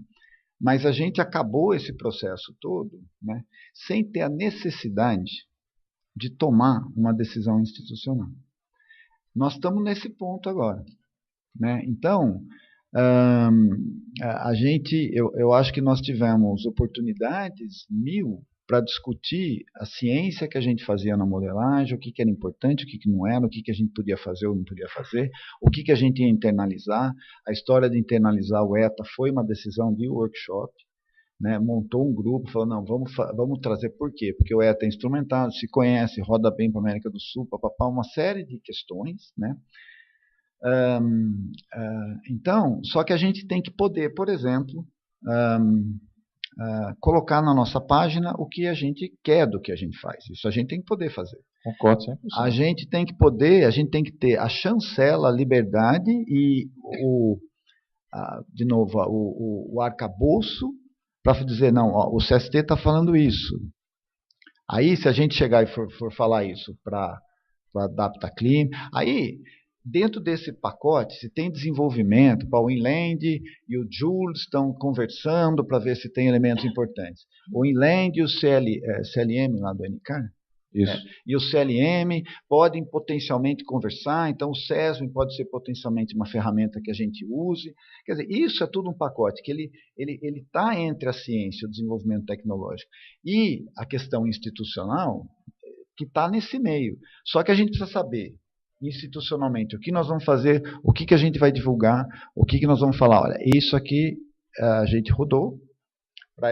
Mas a gente acabou esse processo todo, né, sem ter a necessidade de tomar uma decisão institucional. Nós estamos nesse ponto agora. Né? Então, eu acho que nós tivemos oportunidades 1000 para discutir a ciência que a gente fazia na modelagem, o que era importante, o que não era, o que a gente podia fazer ou não podia fazer, o que a gente ia internalizar. A história de internalizar o ETA foi uma decisão de workshop, né? Montou um grupo, falou, não, vamos trazer, por quê? Porque o ETA é instrumentado, se conhece, roda bem para a América do Sul, papapá, uma série de questões, né? Então, só que a gente tem que poder, por exemplo, colocar na nossa página o que a gente quer do que a gente faz. Isso a gente tem que poder fazer. Concordo 100%. A gente tem que poder, a gente tem que ter a chancela, a liberdade e de novo, o arcabouço para dizer, não, ó, o CST está falando isso. Aí, se a gente chegar e for falar isso para a DaptaClim, aí, dentro desse pacote, se tem desenvolvimento, para o Inland e o Jules estão conversando para ver se tem elementos importantes. O Inland e o CLM lá do NK, e o CLM podem potencialmente conversar, então o SESM pode ser potencialmente uma ferramenta que a gente use. Quer dizer, isso é tudo um pacote, que ele está entre a ciência, o desenvolvimento tecnológico, e a questão institucional, que está nesse meio. Só que a gente precisa saber, institucionalmente, o que nós vamos fazer, o que a gente vai divulgar, o que nós vamos falar. Olha, isso aqui a gente rodou para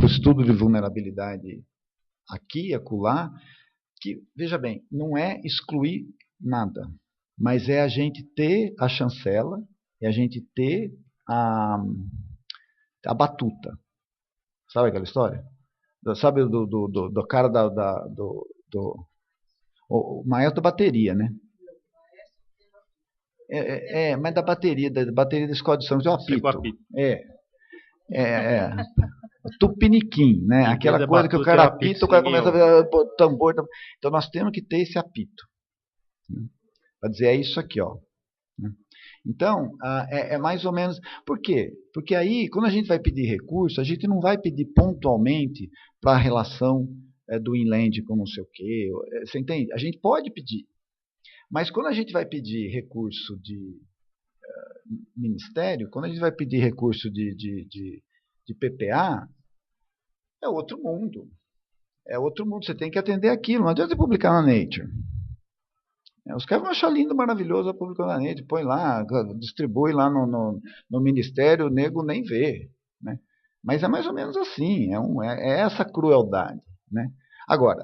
o estudo de vulnerabilidade aqui e acolá, que, veja bem, não é excluir nada, mas é a gente ter a chancela, é a gente ter a batuta. Sabe aquela história? Sabe do cara o maestro da bateria, né? Mas da bateria da escola de São José, o apito. Tupiniquim, né? Aquela coisa que o cara apita, o cara começa a ver tambor. Então nós temos que ter esse apito. Né? Para dizer, é isso aqui, ó. Então, é mais ou menos... Por quê? Porque aí, quando a gente vai pedir recurso, a gente não vai pedir pontualmente para a relação do inland com não sei o quê. Você entende? A gente pode pedir. Mas quando a gente vai pedir recurso de ministério, quando a gente vai pedir recurso de PPA, é outro mundo. É outro mundo. Você tem que atender aquilo. Não adianta você publicar na Nature. Os caras vão achar lindo, maravilhoso, vai publicar na Nature, põe lá, distribui lá no ministério, o nego nem vê. Né? Mas é mais ou menos assim. É essa crueldade. Né? Agora,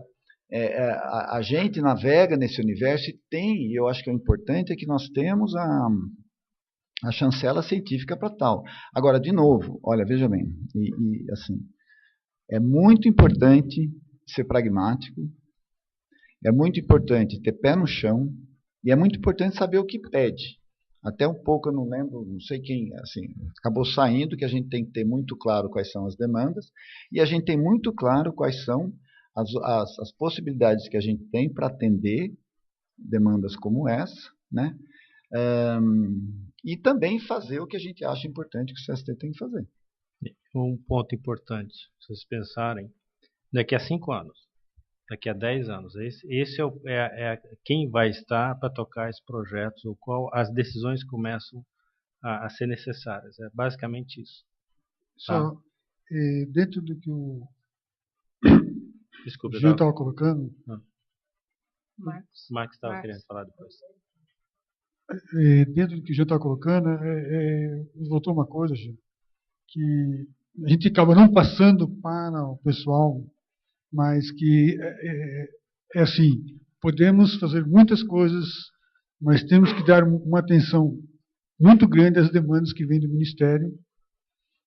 a gente navega nesse universo e eu acho que o importante é que nós temos a chancela científica para tal. Agora, de novo, olha, veja bem, assim, é muito importante ser pragmático, é muito importante ter pé no chão e é muito importante saber o que pede. Até um pouco, eu não lembro, não sei quem, assim, acabou saindo que a gente tem que ter muito claro quais são as demandas e a gente tem muito claro quais são as possibilidades que a gente tem para atender demandas como essa, né? E também fazer o que a gente acha importante que o CST tem que fazer. Um ponto importante, se vocês pensarem, daqui a 5 anos, daqui a 10 anos, esse quem vai estar para tocar esses projetos, ou qual as decisões começam a ser necessárias. É basicamente isso. Só, dentro do que o Desculpa, Jean estava colocando, Marcos estava querendo falar depois. Dentro do que o Jean estava colocando, voltou uma coisa, Jean, que a gente acaba não passando para o pessoal, mas que é assim, podemos fazer muitas coisas, mas temos que dar uma atenção muito grande às demandas que vêm do Ministério.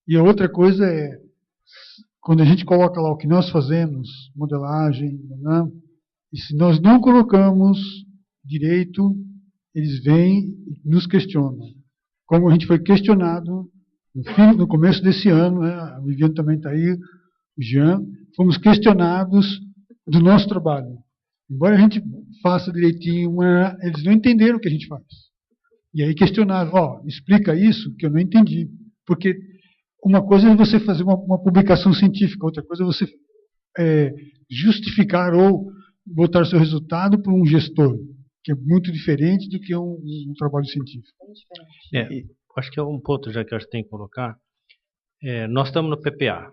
E a outra coisa é, quando a gente coloca lá o que nós fazemos, modelagem, né, e se nós não colocamos direito, eles vêm e nos questionam. Como a gente foi questionado no começo desse ano, né, a Viviane também está aí, o Jean, fomos questionados do nosso trabalho. Embora a gente faça direitinho, eles não entenderam o que a gente faz. E aí questionaram, explica isso que eu não entendi. Porque uma coisa é você fazer uma publicação científica, outra coisa é você justificar ou botar seu resultado para um gestor, que é muito diferente do que um trabalho científico. Acho que é um ponto já que eu tenho que colocar. Nós estamos no PPA.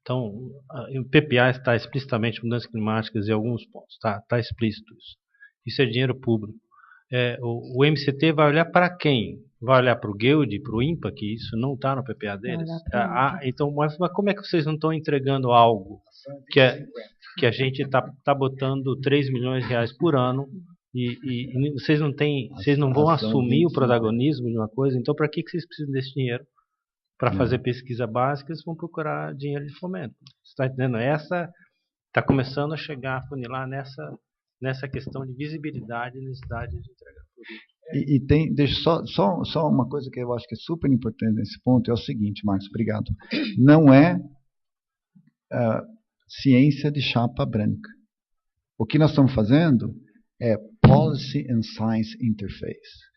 Então, o PPA está explicitamente mudanças climáticas em alguns pontos. Está explícito isso. Isso é dinheiro público. O MCT vai olhar para quem? Vai olhar para o GEUD, para o INPA, que isso não está no PPA deles? Então, mas como é que vocês não estão entregando algo que a gente está botando 3 milhões de reais por ano e vocês não vão assumir o protagonismo de uma coisa? Então, para que vocês precisam desse dinheiro? Para fazer pesquisa básica, eles vão procurar dinheiro de fomento. Você está entendendo? Está começando a chegar, a funilar nessa questão de visibilidade e necessidade de entregar. E tem, deixa só uma coisa que eu acho que é super importante nesse ponto, é o seguinte, Marcos, obrigado. Não é ciência de chapa branca. O que nós estamos fazendo é Policy and Science Interface.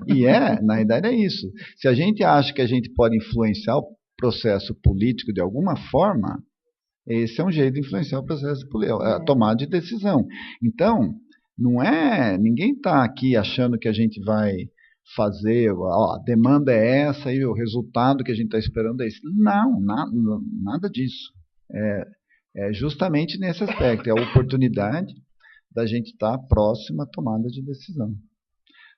E na verdade é isso. Se a gente acha que a gente pode influenciar o processo político de alguma forma, esse é um jeito de influenciar o processo político, a tomada de decisão. Então, ninguém está aqui achando que a gente vai fazer, a demanda é essa e o resultado que a gente está esperando é esse. Não, nada disso. É justamente nesse aspecto, é a oportunidade da gente estar próximo à tomada de decisão.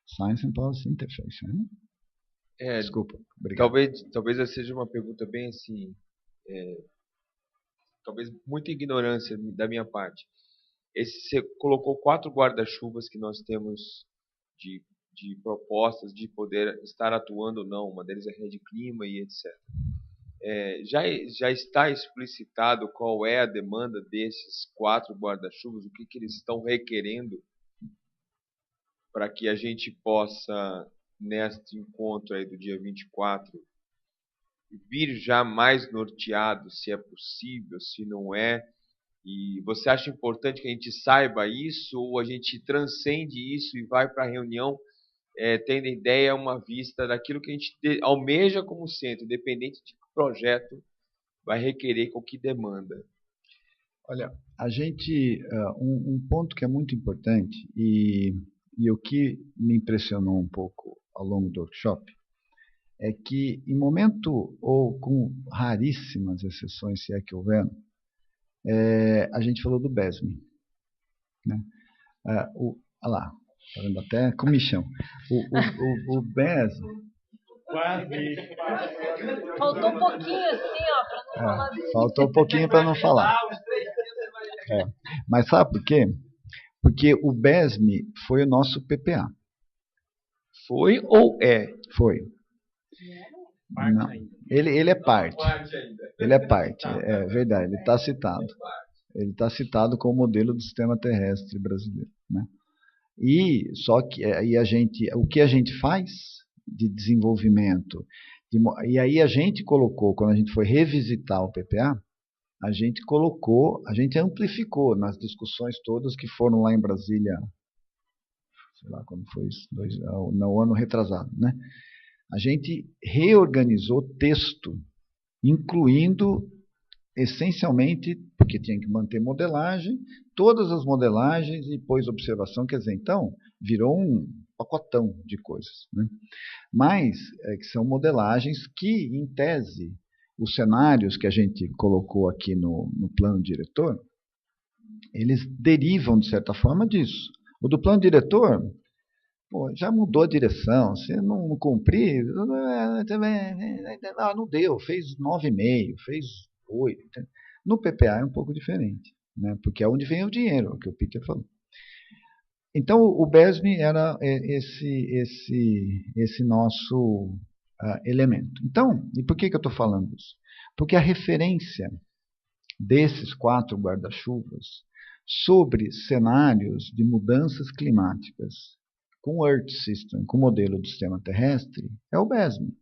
Science and Policy Interface, né? Desculpa, obrigado. Talvez essa seja uma pergunta bem assim, talvez muita ignorância da minha parte. Você colocou 4 guarda-chuvas que nós temos de propostas de poder estar atuando ou não. Uma deles é Rede Clima e etc. Já está explicitado qual é a demanda desses 4 guarda-chuvas, o que eles estão requerendo para que a gente possa, neste encontro aí do dia 24, vir já mais norteado, se é possível, se não é. E você acha importante que a gente saiba isso, ou a gente transcende isso e vai para a reunião tendo ideia, uma vista daquilo que a gente almeja como centro, independente de que projeto vai requerer com que demanda? Olha, a gente, um ponto que é muito importante, e o que me impressionou um pouco ao longo do workshop, é que em momento, ou com raríssimas exceções, se é que houver, a gente falou do BESM. Né? Olha lá, tá vendo até comichão. O BESM... Quase. Faltou um pouquinho assim, ó, para não falar. Faltou um pouquinho para não falar. Mas sabe por quê? Porque o BESM foi o nosso PPA. Foi ou é? Foi. Não. Ele é parte. Ele é parte, é verdade. Ele está citado. Ele está citado como modelo do sistema terrestre brasileiro, né? E só que o que a gente faz de desenvolvimento, e aí a gente colocou, quando a gente foi revisitar o PPA, a gente colocou, a gente amplificou nas discussões todas que foram lá em Brasília, sei lá quando foi isso, no ano retrasado, né? A gente reorganizou texto, incluindo essencialmente, porque tinha que manter modelagem, todas as modelagens e pôs observação, quer dizer, então, virou um pacotão de coisas, né? Mas, que são modelagens que, em tese, os cenários que a gente colocou aqui no plano diretor, eles derivam, de certa forma, disso. O do plano diretor, pô, já mudou a direção, se não cumprir, não deu, fez 9,5, fez 8. No PPA é um pouco diferente, né? Porque é onde vem o dinheiro, o que o Peter falou. Então, o BESB era esse nosso elemento. Então, e por que eu estou falando isso? Porque a referência desses 4 guarda-chuvas sobre cenários de mudanças climáticas com o Earth System, com o modelo do sistema terrestre, é o BESB.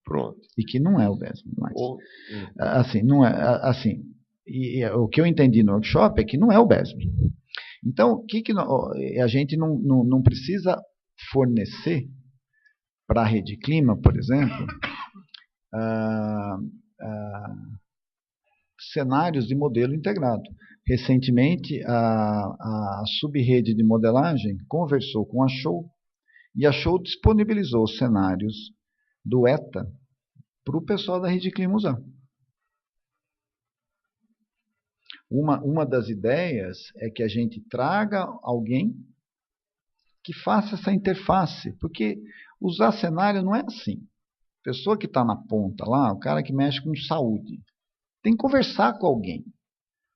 Pronto. E que não é o BESB mais. Assim, não é, assim, o que eu entendi no workshop é que não é o BESB. Então, a gente não precisa fornecer para a Rede Clima, por exemplo, cenários de modelo integrado. Recentemente, a subrede de modelagem conversou com a Show e a Show disponibilizou os cenários do ETA para o pessoal da Rede Clima usar. Uma das ideias é que a gente traga alguém que faça essa interface, porque usar cenário não é assim. A pessoa que está na ponta lá, o cara que mexe com saúde, tem que conversar com alguém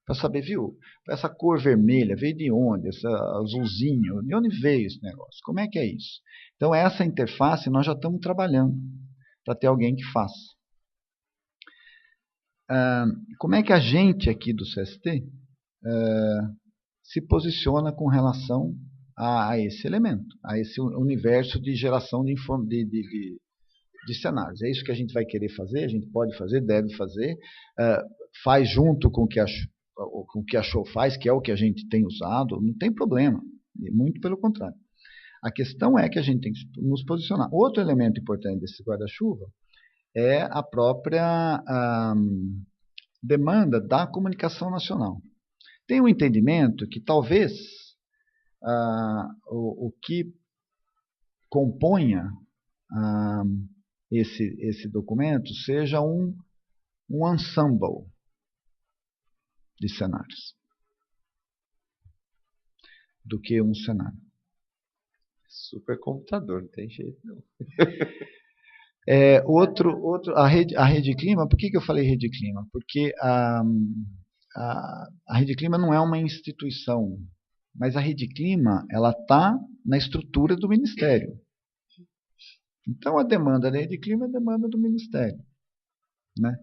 para saber, viu, essa cor vermelha veio de onde, esse azulzinho, de onde veio esse negócio, como é que é isso? Então essa interface nós já estamos trabalhando para ter alguém que faça. Como é que a gente aqui do CST se posiciona com relação a esse elemento, a esse universo de geração de cenários? É isso que a gente vai querer fazer, a gente pode fazer, deve fazer, faz junto com o que a Show faz, que é o que a gente tem usado, não tem problema, muito pelo contrário. A questão é que a gente tem que nos posicionar. Outro elemento importante desse guarda-chuva é a própria demanda da comunicação nacional. Tem um entendimento que talvez o que componha esse documento seja um ensemble de cenários do que um cenário. Supercomputador, não tem jeito não. A Rede Clima, por que eu falei Rede Clima? Porque a Rede Clima não é uma instituição, mas a Rede Clima ela está na estrutura do Ministério. Então a demanda da Rede Clima é a demanda do Ministério, né?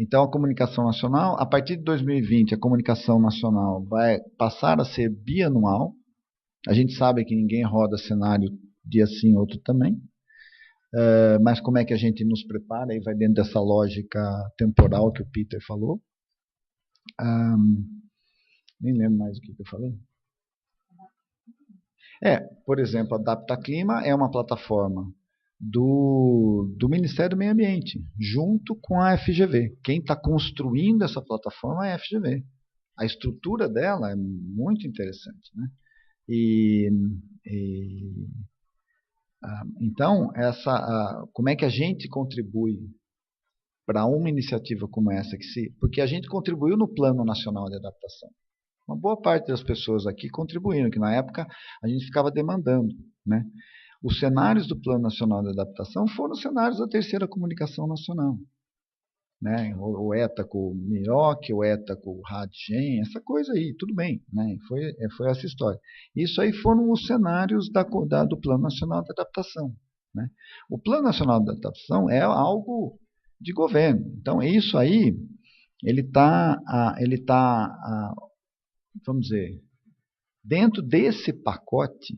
Então a comunicação nacional, a partir de 2020, a comunicação nacional vai passar a ser bianual. A gente sabe que ninguém roda cenário dia sim, outro também. Mas como é que a gente nos prepara? Aí vai dentro dessa lógica temporal que o Peter falou. Nem lembro mais o que eu falei. Por exemplo, a AdaptaClima é uma plataforma do Ministério do Meio Ambiente, junto com a FGV. Quem está construindo essa plataforma é a FGV. A estrutura dela é muito interessante, né? Então, como é que a gente contribui para uma iniciativa como essa? Porque a gente contribuiu no Plano Nacional de Adaptação. Uma boa parte das pessoas aqui contribuíram, que na época a gente ficava demandando, né? Os cenários do Plano Nacional de Adaptação foram cenários da terceira comunicação nacional, né? O ETA com o MIOC, o ETA com o RADGEN, essa coisa aí, tudo bem, né? Foi essa história. Isso aí foram os cenários do Plano Nacional de Adaptação, né? O Plano Nacional de Adaptação é algo de governo. Então, isso aí, ele tá, vamos dizer, dentro desse pacote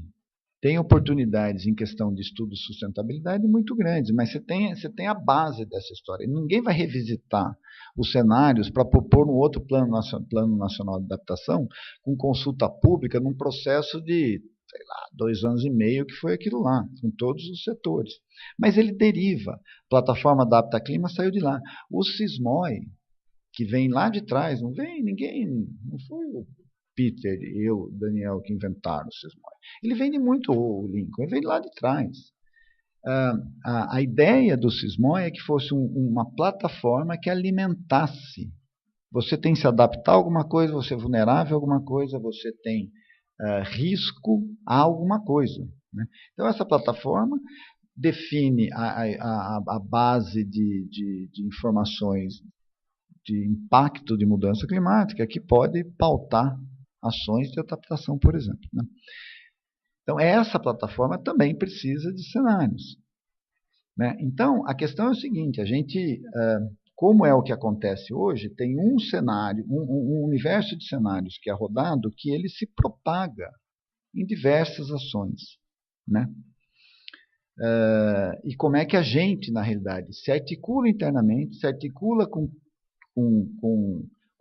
tem oportunidades em questão de estudo de sustentabilidade muito grandes, mas você tem a base dessa história. Ninguém vai revisitar os cenários para propor um outro plano nacional de adaptação com consulta pública num processo de, sei lá, 2 anos e meio, que foi aquilo lá, com todos os setores. Mas ele deriva. A plataforma Adapta Clima saiu de lá. O SISMOI, que vem lá de trás, não vem ninguém, não foi o Peter, eu, Daniel, que inventaram o SISMOI. Ele vem de muito, o Lincoln, ele vem lá de trás. A ideia do SISMOI é que fosse uma plataforma que alimentasse. Você tem que se adaptar a alguma coisa, você é vulnerável a alguma coisa, você tem risco a alguma coisa. Né? Então, essa plataforma define a base de informações de impacto de mudança climática que pode pautar ações de adaptação, por exemplo. Né? Então, essa plataforma também precisa de cenários. Né? Então, a questão é o seguinte, a gente, como é o que acontece hoje, tem um cenário, um universo de cenários que é rodado, que ele se propaga em diversas ações. Né? E como é que a gente, na realidade, se articula internamente, se articula com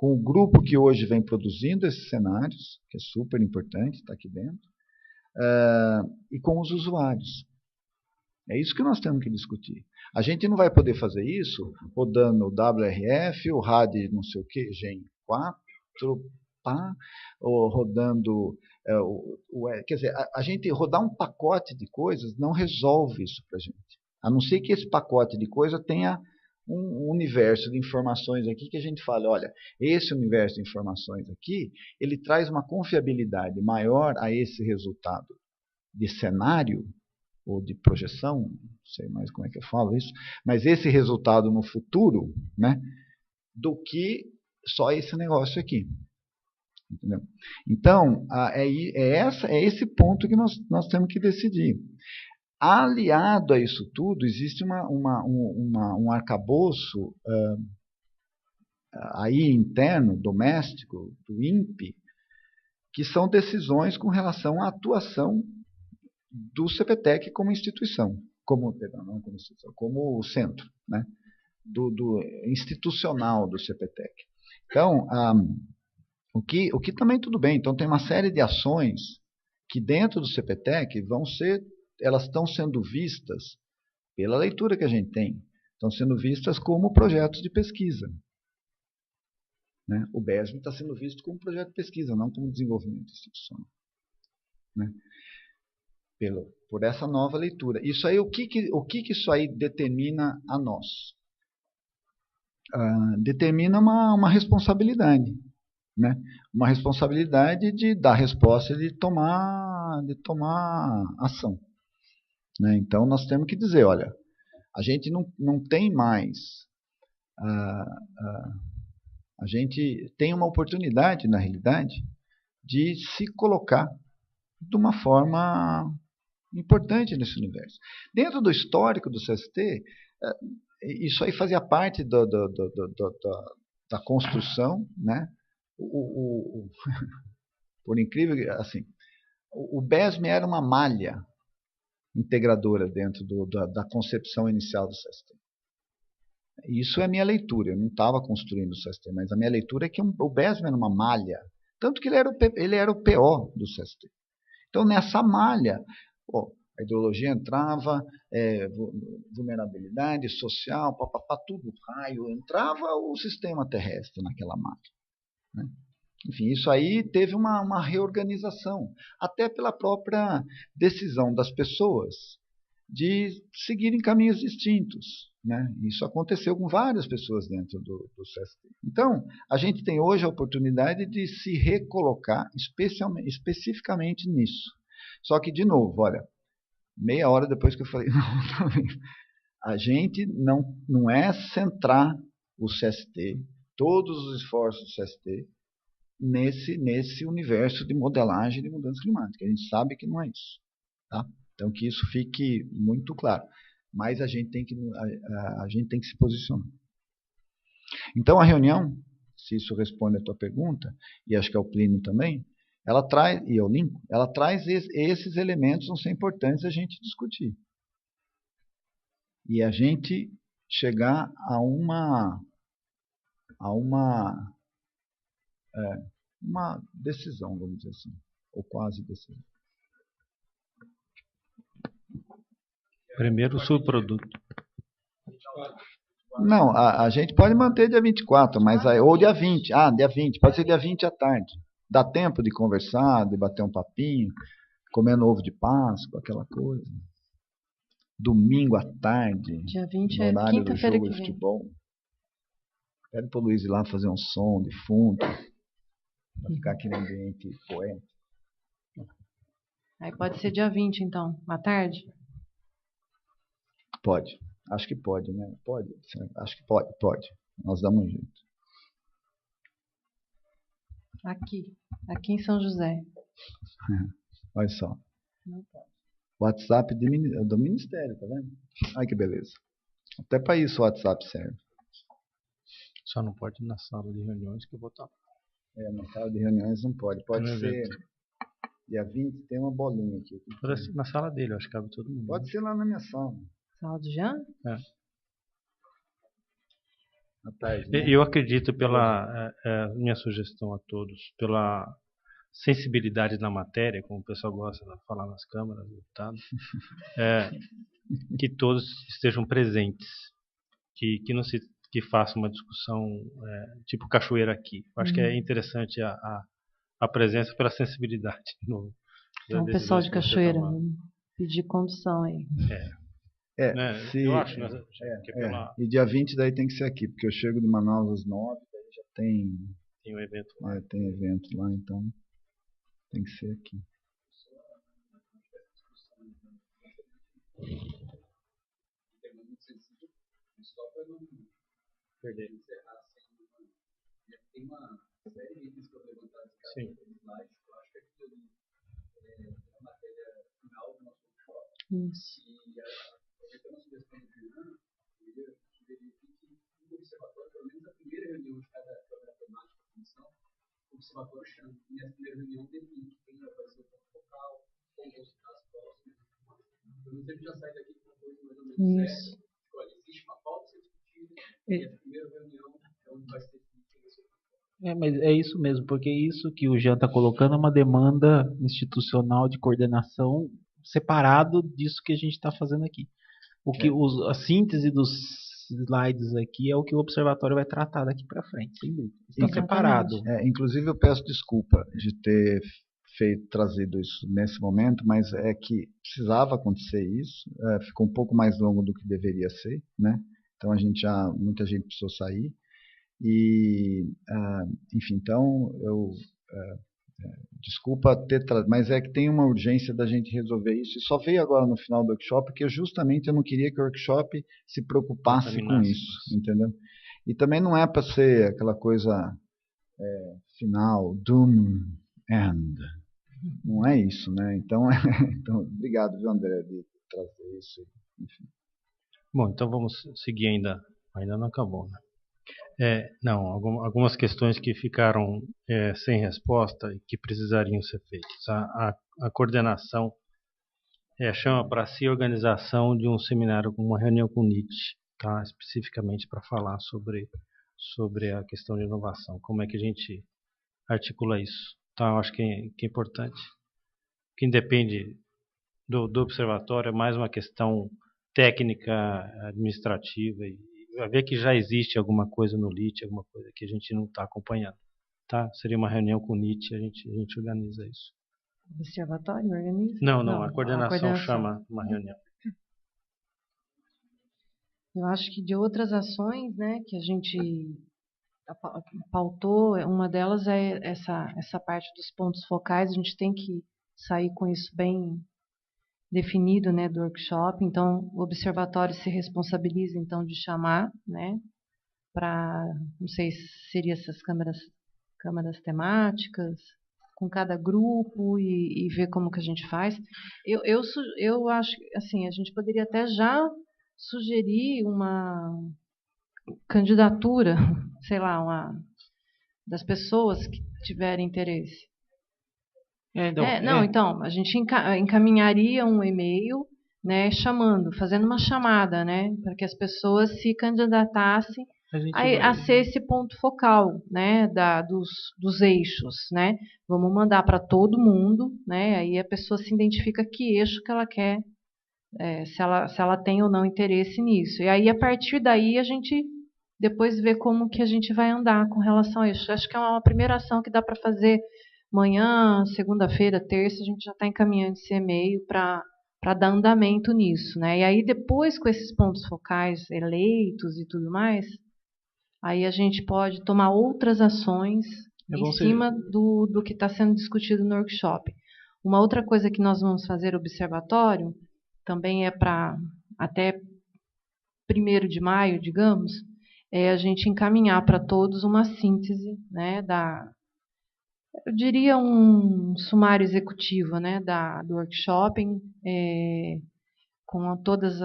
o grupo que hoje vem produzindo esses cenários, que é super importante, está aqui dentro, e com os usuários. É isso que nós temos que discutir. A gente não vai poder fazer isso rodando o WRF, o RAD não sei o que, Gen 4, pá, ou rodando... quer dizer, a gente rodar um pacote de coisas não resolve isso para a gente. A não ser que esse pacote de coisas tenha um universo de informações aqui que a gente fala, olha, esse universo de informações aqui, ele traz uma confiabilidade maior a esse resultado de cenário ou de projeção, não sei mais como é que eu falo isso, mas esse resultado no futuro, né, do que só esse negócio aqui. Entendeu? Então, é esse ponto que nós temos que decidir. Aliado a isso tudo, existe um arcabouço aí interno, doméstico, do INPE, que são decisões com relação à atuação do CPTEC como instituição, como centro, né? do institucional do CPTEC. Então, o que também tudo bem. Então, tem uma série de ações que dentro do CPTEC elas estão sendo vistas, pela leitura que a gente tem, estão sendo vistas como projetos de pesquisa. Né? O BESM está sendo visto como projeto de pesquisa, não como desenvolvimento institucional. Né? Por essa nova leitura. Isso aí, o que isso aí determina a nós? Determina uma responsabilidade. Né? Uma responsabilidade de dar resposta e de tomar ação. Né? Então, nós temos que dizer, olha, a gente não tem mais... a gente tem uma oportunidade, na realidade, de se colocar de uma forma importante nesse universo. Dentro do histórico do CST, isso aí fazia parte da construção, né? Por incrível que assim, o BESM era uma malha integradora dentro da concepção inicial do CST. Isso é a minha leitura. Eu não estava construindo o CST, mas a minha leitura é que o BESM era uma malha, tanto que ele era o PO do CST. Então, nessa malha, a ideologia entrava, vulnerabilidade social, tudo, raio, entrava o sistema terrestre naquela malha. Né? Enfim, isso aí teve uma reorganização, até pela própria decisão das pessoas de seguirem caminhos distintos. Né? Isso aconteceu com várias pessoas dentro do CST. Então, a gente tem hoje a oportunidade de se recolocar especificamente nisso. Só que, de novo, olha, meia hora depois que eu falei, a gente não é centrar o CST, todos os esforços do CST, nesse universo de modelagem de mudança climática. A gente sabe que não é isso. Tá? Então, que isso fique muito claro. Mas a gente tem que se posicionar. Então, a reunião, se isso responde à tua pergunta, e acho que é o Plínio também, ela traz, e eu linko, ela traz esses elementos vão ser importantes a gente discutir. E a gente chegar a uma decisão, vamos dizer assim, ou quase decisão. Primeiro o subproduto. Não, a gente pode manter dia 24, mas aí, ou dia 20. Ah, dia 20, pode ser dia 20 à tarde. Dá tempo de conversar, de bater um papinho, comendo ovo de Páscoa, aquela coisa. Domingo à tarde, Dia 20 no é horário do quinta-feira jogo que de vem. futebol. Pede pro Luiz ir lá fazer um som de fundo, para ficar aquele ambiente poético. Aí pode ser dia 20, então, à tarde? Pode. Acho que pode, né? Pode. Acho que pode. Nós damos um jeito. Aqui em São José. Olha só. Não pode. WhatsApp do Ministério, tá vendo? Ai, que beleza. Até para isso o WhatsApp serve. Só não pode ir na sala de reuniões que eu vou estar. Na sala de reuniões não pode. Pode No ser evento. dia 20, tem uma bolinha aqui. Pode ser na sala dele, eu acho que cabe todo mundo. Pode ser lá na minha sala. Sala do Jean? É. À tarde, né? Eu acredito pela minha sugestão a todos, pela sensibilidade na matéria, como o pessoal gosta de falar nas câmaras, deputados, que todos estejam presentes, que não se que faça uma discussão tipo cachoeira aqui. Eu acho que é interessante a presença pela sensibilidade. Então, o pessoal de Cachoeira, pedir condução aí. Eu acho, né? E dia 20 daí tem que ser aqui, porque eu chego de Manaus às 9, daí já tem um evento lá. Tem evento lá, então tem que ser aqui. Perder. Tem uma série de itens que eu levantar de cada slide, eu acho que aquilo ali é a matéria final do nosso workshop. Isso. E aproveitando a sugestão do Jean, eu queria sugerir aqui que o observatório, pelo menos a primeira reunião de cada temática da comissão, o observatório chama, e a primeira reunião define quem vai fazer o ponto focal, como vão se dar as próximas. Pelo menos a gente já sai daqui com uma coisa mais ou menos certa. Olha, existe uma pauta a ser discutida, e a primeira reunião é onde vai ser discutida. Mas é isso mesmo, porque isso que o Jean está colocando é uma demanda institucional de coordenação separado disso que a gente está fazendo aqui. A síntese dos slides aqui é o que o observatório vai tratar daqui para frente, sem dúvida. Está separado. Inclusive eu peço desculpa de ter trazido isso nesse momento, mas é que precisava acontecer isso, ficou um pouco mais longo do que deveria ser, né? Então muita gente precisou sair. E, enfim, então eu desculpa ter mas é que tem uma urgência da gente resolver isso, e só veio agora no final do workshop, porque justamente eu não queria que o workshop se preocupasse com isso, entendeu? E também não é para ser aquela coisa final, doom, end, não é isso, né? Então, obrigado, viu, André, de trazer isso, enfim. Bom, então vamos seguir ainda não acabou, né? Algumas questões que ficaram sem resposta e que precisariam ser feitas. A coordenação chama para si a organização de um seminário, uma reunião com o Nietzsche, tá? Especificamente para falar sobre a questão de inovação. Como é que a gente articula isso? Então, eu acho que é importante. Que independe do observatório, é mais uma questão técnica, administrativa, e vai ver que já existe alguma coisa no LIT, alguma coisa que a gente não está acompanhando. Tá? Seria uma reunião com o NIT, a gente organiza isso. O observatório organiza? Não, a coordenação chama uma reunião. Eu acho que de outras ações, né, que a gente pautou, uma delas é essa parte dos pontos focais. A gente tem que sair com isso bem definido, né, do workshop. Então, o observatório se responsabiliza, então, de chamar, né, para, não sei se seria essas câmaras temáticas, com cada grupo e ver como que a gente faz. Eu acho, assim, a gente poderia até já sugerir uma candidatura, sei lá, das pessoas que tiverem interesse. Então, a gente encaminharia um e-mail, né, chamando, fazendo uma chamada, né, para que as pessoas se candidatassem a ser esse ponto focal, né, dos eixos, né. Vamos mandar para todo mundo, né, aí a pessoa se identifica que eixo que ela quer, se ela tem ou não interesse nisso. E aí, a partir daí, a gente depois vê como que a gente vai andar com relação a isso. Acho que é uma primeira ação que dá para fazer amanhã, segunda-feira, terça, a gente já está encaminhando esse e-mail para dar andamento nisso, né? E aí, depois, com esses pontos focais eleitos e tudo mais, aí a gente pode tomar outras ações em cima do que está sendo discutido no workshop. Uma outra coisa que nós vamos fazer, observatório, também é para até 1º de maio, digamos, é a gente encaminhar para todos uma síntese, né, eu diria um sumário executivo, né, do workshop, com todas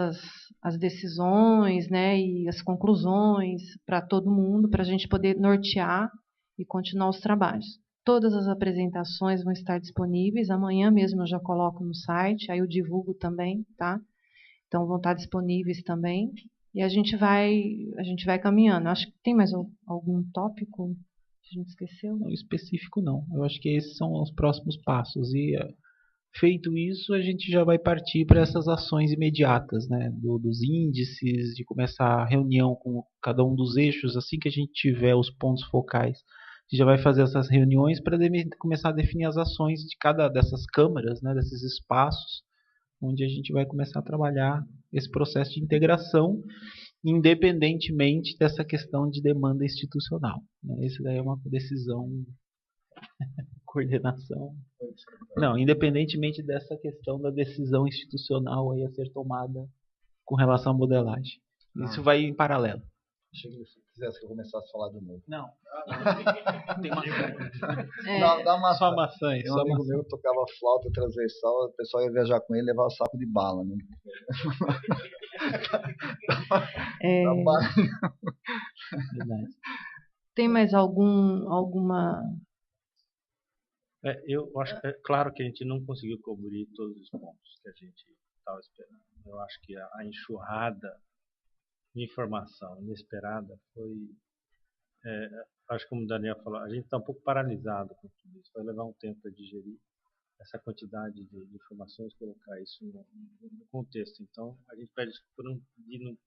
as decisões, né, e as conclusões para todo mundo, para a gente poder nortear e continuar os trabalhos. Todas as apresentações vão estar disponíveis, amanhã mesmo eu já coloco no site, aí eu divulgo também, tá? Então vão estar disponíveis também. E a gente vai caminhando. Acho que tem mais algum tópico que a gente esqueceu? Não, específico não. Eu acho que esses são os próximos passos. E feito isso, a gente já vai partir para essas ações imediatas, né? Dos índices, de começar a reunião com cada um dos eixos. Assim que a gente tiver os pontos focais, a gente já vai fazer essas reuniões para começar a definir as ações de cada dessas câmaras, né? Desses espaços, onde a gente vai começar a trabalhar esse processo de integração, independentemente dessa questão de demanda institucional, né? Isso daí é uma decisão, coordenação. Não, independentemente dessa questão da decisão institucional aí a ser tomada com relação à modelagem. Isso vai em paralelo. Achei que você quisesse que eu começasse a falar de novo. Não. Tem Dá uma só maçãs. Tem um amigo meu que tocava flauta transversal, o pessoal ia viajar com ele e levar o saco de bala, né? Tem mais alguma... Eu acho que é claro que a gente não conseguiu cobrir todos os pontos que a gente estava esperando. Eu acho que a enxurrada de informação inesperada foi... acho que como o Daniel falou, a gente está um pouco paralisado com tudo isso. Vai levar um tempo para digerir essa quantidade de informações, colocar isso no contexto. Então, a gente pede por de não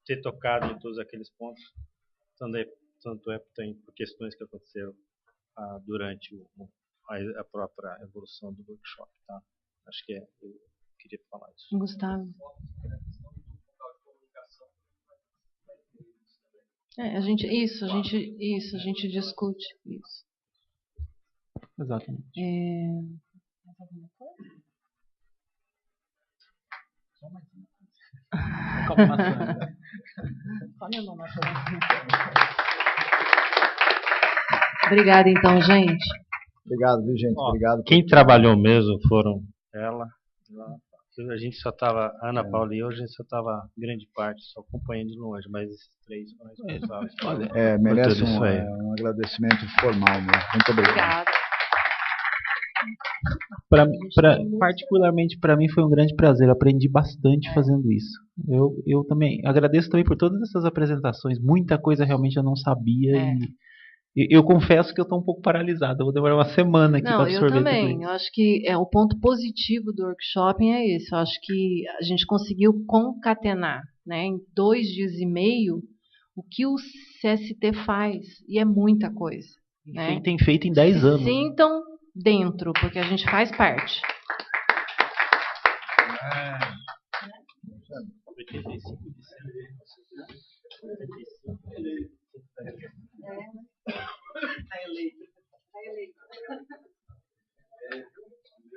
ter tocado em todos aqueles pontos, tanto é por questões que aconteceram durante a própria evolução do workshop, tá? Acho que eu queria falar isso. Gustavo. A gente discute isso. Exatamente. Mais alguma coisa? Só mais uma. Come maçã. Come uma maçã. Obrigada, então, gente. Obrigado, viu, gente? Obrigado. Quem trabalhou mesmo foram ela. A gente só estava, Ana Paula e eu, a gente só estava, grande parte, só acompanhando de longe, mas esses 3 foram responsáveis. Merece um agradecimento formal mesmo. Muito obrigado. Particularmente para mim foi um grande prazer, eu aprendi bastante fazendo isso. Eu também agradeço também por todas essas apresentações, muita coisa realmente eu não sabia e eu confesso que eu estou um pouco paralisado, eu vou demorar uma semana aqui para absorver tudo isso. Eu também, eu acho que o ponto positivo do workshop é esse, eu acho que a gente conseguiu concatenar, né, em 2 dias e meio o que o CST faz, e é muita coisa. Né? Tem feito em 10 anos. Sintam dentro, porque a gente faz parte. 85 de 100.